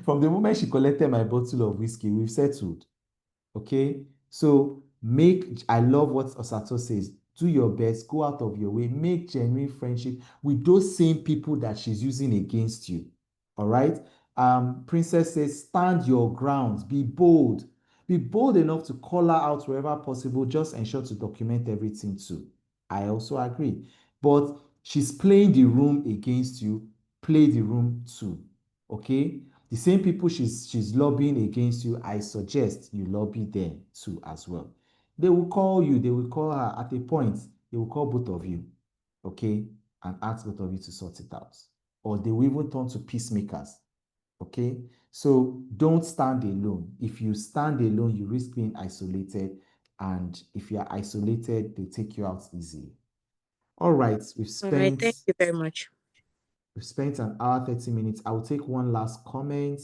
From the moment she collected my bottle of whiskey, we've settled. Okay, so I love what Osato says. Do your best, go out of your way, make genuine friendship with those same people that she's using against you. All right. Princess says, stand your ground, be bold. Be bold enough to call her out wherever possible. Just ensure to document everything too. I also agree. But she's playing the room against you. Play the room too. Okay? The same people she's lobbying against you, I suggest you lobby them too as well. They will call you, they will call her at a point, they will call both of you, okay, and ask both of you to sort it out. Or they will even turn to peacemakers, okay? So don't stand alone. If you stand alone, you risk being isolated. And if you are isolated, they take you out easily. All right, All right, thank you very much. We've spent an hour, 30 minutes. I will take one last comment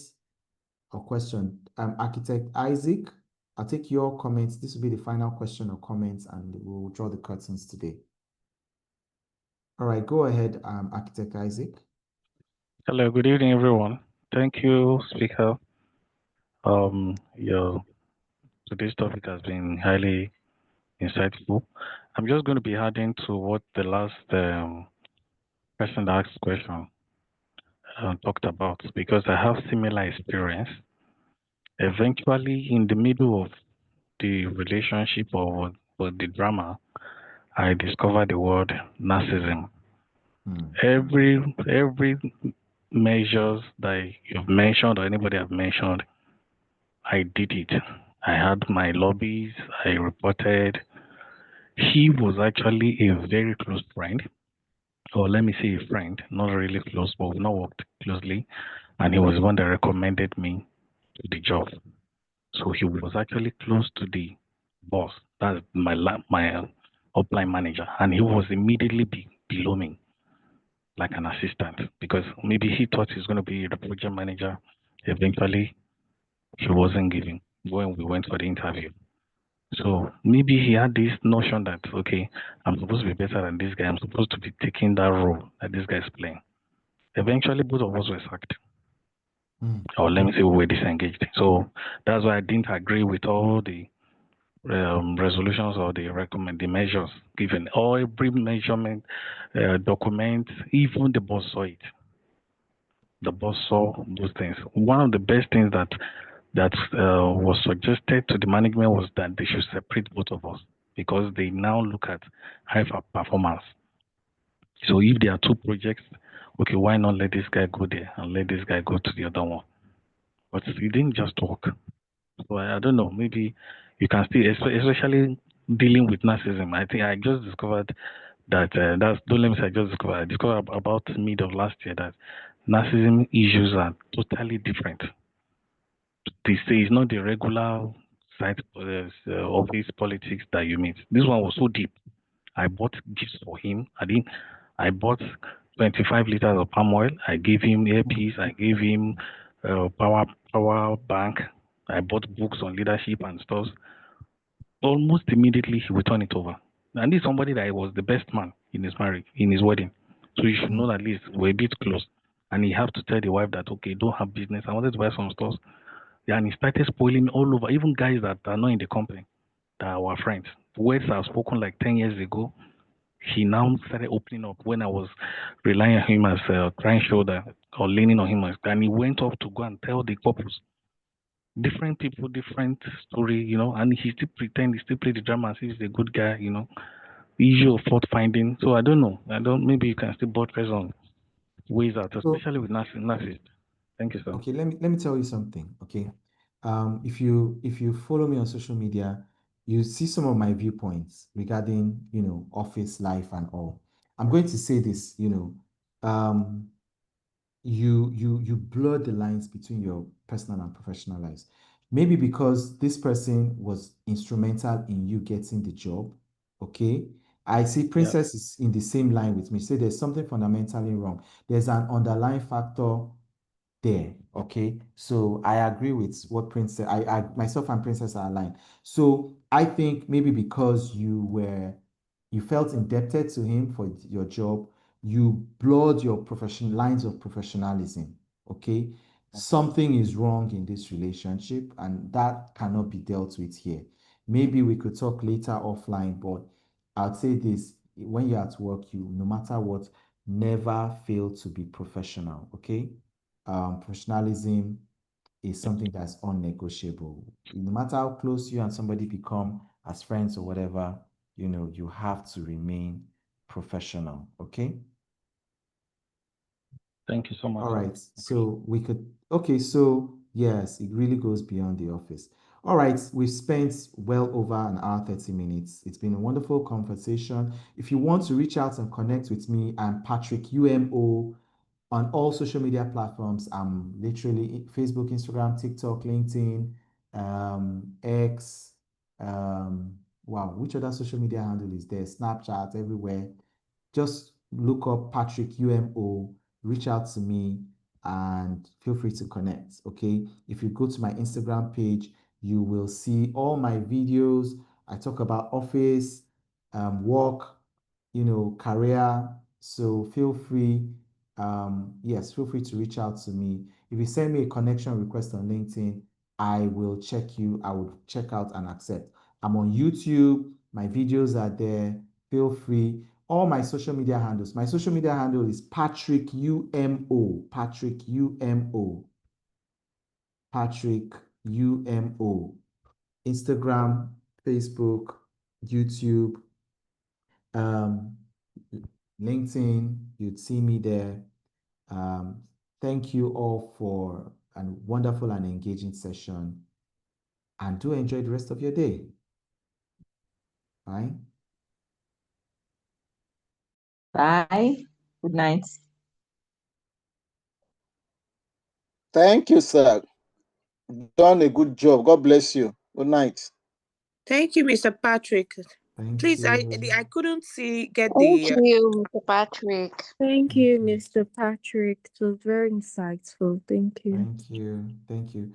or question. Architect Isaac, I'll take your comments. This will be the final question or comments, and we'll draw the curtains today. All right, go ahead, Architect Isaac. Hello, good evening, everyone. Thank you, speaker. Today's topic has been highly insightful. I'm just going to be adding to what the last person that asked question talked about, because I have similar experience. Eventually, in the middle of the relationship or the drama, I discovered the word narcissism. Every measures that you've mentioned or anybody have mentioned, I did it. I had my lobbies, I reported. He was actually a very close friend, or let me say a friend, not really close, but we've not worked closely. And he was the one that recommended me to the job. So he was actually close to the boss, that's my upline manager, and he was immediately below me, like an assistant, because maybe he thought he's going to be the project manager. Eventually, he wasn't giving when we went for the interview. So maybe he had this notion that, okay, I'm supposed to be better than this guy. I'm supposed to be taking that role that this guy is playing. Eventually, both of us were sacked. Or let me say we were disengaged. So that's why I didn't agree with all the resolutions or the measures given. Or every measurement document, even the boss saw it. The boss saw those things. One of the best things that was suggested to the management was that they should separate both of us, because they now look at high performance. So if there are two projects, okay, why not let this guy go there and let this guy go to the other one? But it didn't just work. So I don't know, maybe you can still, especially dealing with narcissism. I think I just discovered that, don't let me say I discovered about mid of last year that narcissism issues are totally different. They say it's not the regular side office politics that you meet. This one was so deep. I bought gifts for him. I bought 25 liters of palm oil. I gave him earpiece. I gave him power bank. I bought books on leadership and stuff. Almost immediately he would turn it over. And this is somebody that was the best man in his marriage, in his wedding. So you should know that at least we're a bit close. And he have to tell the wife that, okay, don't have business. I wanted to buy some stuff. And he started spoiling all over, even guys that are not in the company, that are our friends. Words I've spoken like 10 years ago, he now started opening up when I was relying on him as a crying shoulder or leaning on him. And he went off to go and tell the couples. Different people, different story, and he still pretend, he still play the drama as if he's a good guy, issue of fault finding. So I don't know. Maybe you can still buttress on ways out, especially with narcissists. Thank you, sir. Okay, let me tell you something. Okay, if you follow me on social media, you see some of my viewpoints regarding office life and all. I'm going to say this, you blur the lines between your personal and professional lives. Maybe because this person was instrumental in you getting the job. Okay, I see Princess is in the same line with me. Say there's something fundamentally wrong. There's an underlying factor there. Okay, so I agree with what Prince said. I myself and Princess are aligned. So I think maybe because you felt indebted to him for your job, you blurred your lines of professionalism. Okay, something is wrong in this relationship, and that cannot be dealt with here. Maybe we could talk later offline, but I'd say this: when you're at work, no matter what, never fail to be professional. Okay. Professionalism is something that's unnegotiable. No matter how close you and somebody become as friends or whatever, you have to remain professional. Okay. Thank you so much. All right. So okay. So yes, it really goes beyond the office. All right. We've spent well over an hour, 30 minutes. It's been a wonderful conversation. If you want to reach out and connect with me, I'm Patrick UMO on all social media platforms. I'm literally Facebook, Instagram, TikTok, LinkedIn, X. Wow, which other social media handle is there? Snapchat, everywhere. Just look up Patrick UMO, reach out to me, and feel free to connect. Okay. If you go to my Instagram page, you will see all my videos. I talk about office, work, career. So feel free. Yes, feel free to reach out to me. If you send me a connection request on LinkedIn, I will check you. I will check out and accept. I'm on YouTube. My videos are there. Feel free. All my social media handles. My social media handle is Patrick UMO. Patrick UMO. Patrick UMO. Instagram, Facebook, YouTube, LinkedIn. You'd see me there. Thank you all for a wonderful and engaging session, and do enjoy the rest of your day. Bye. Bye. Good night. Thank you, sir. Done a good job. God bless you. Good night. Thank you, Mr. Patrick. Thank Please, you. I couldn't get Thank the you, Mr. Patrick. Thank you, Mr. Patrick. It was very insightful. Thank you. Thank you. Thank you.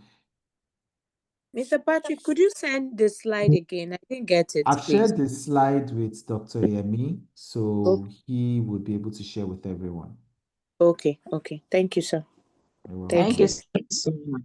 Mr. Patrick, could you send the slide again? I didn't get it, I've please. shared the slide with Dr. Yemi, so he would be able to share with everyone. Okay. Thank you, sir. You're Thank welcome. you so much.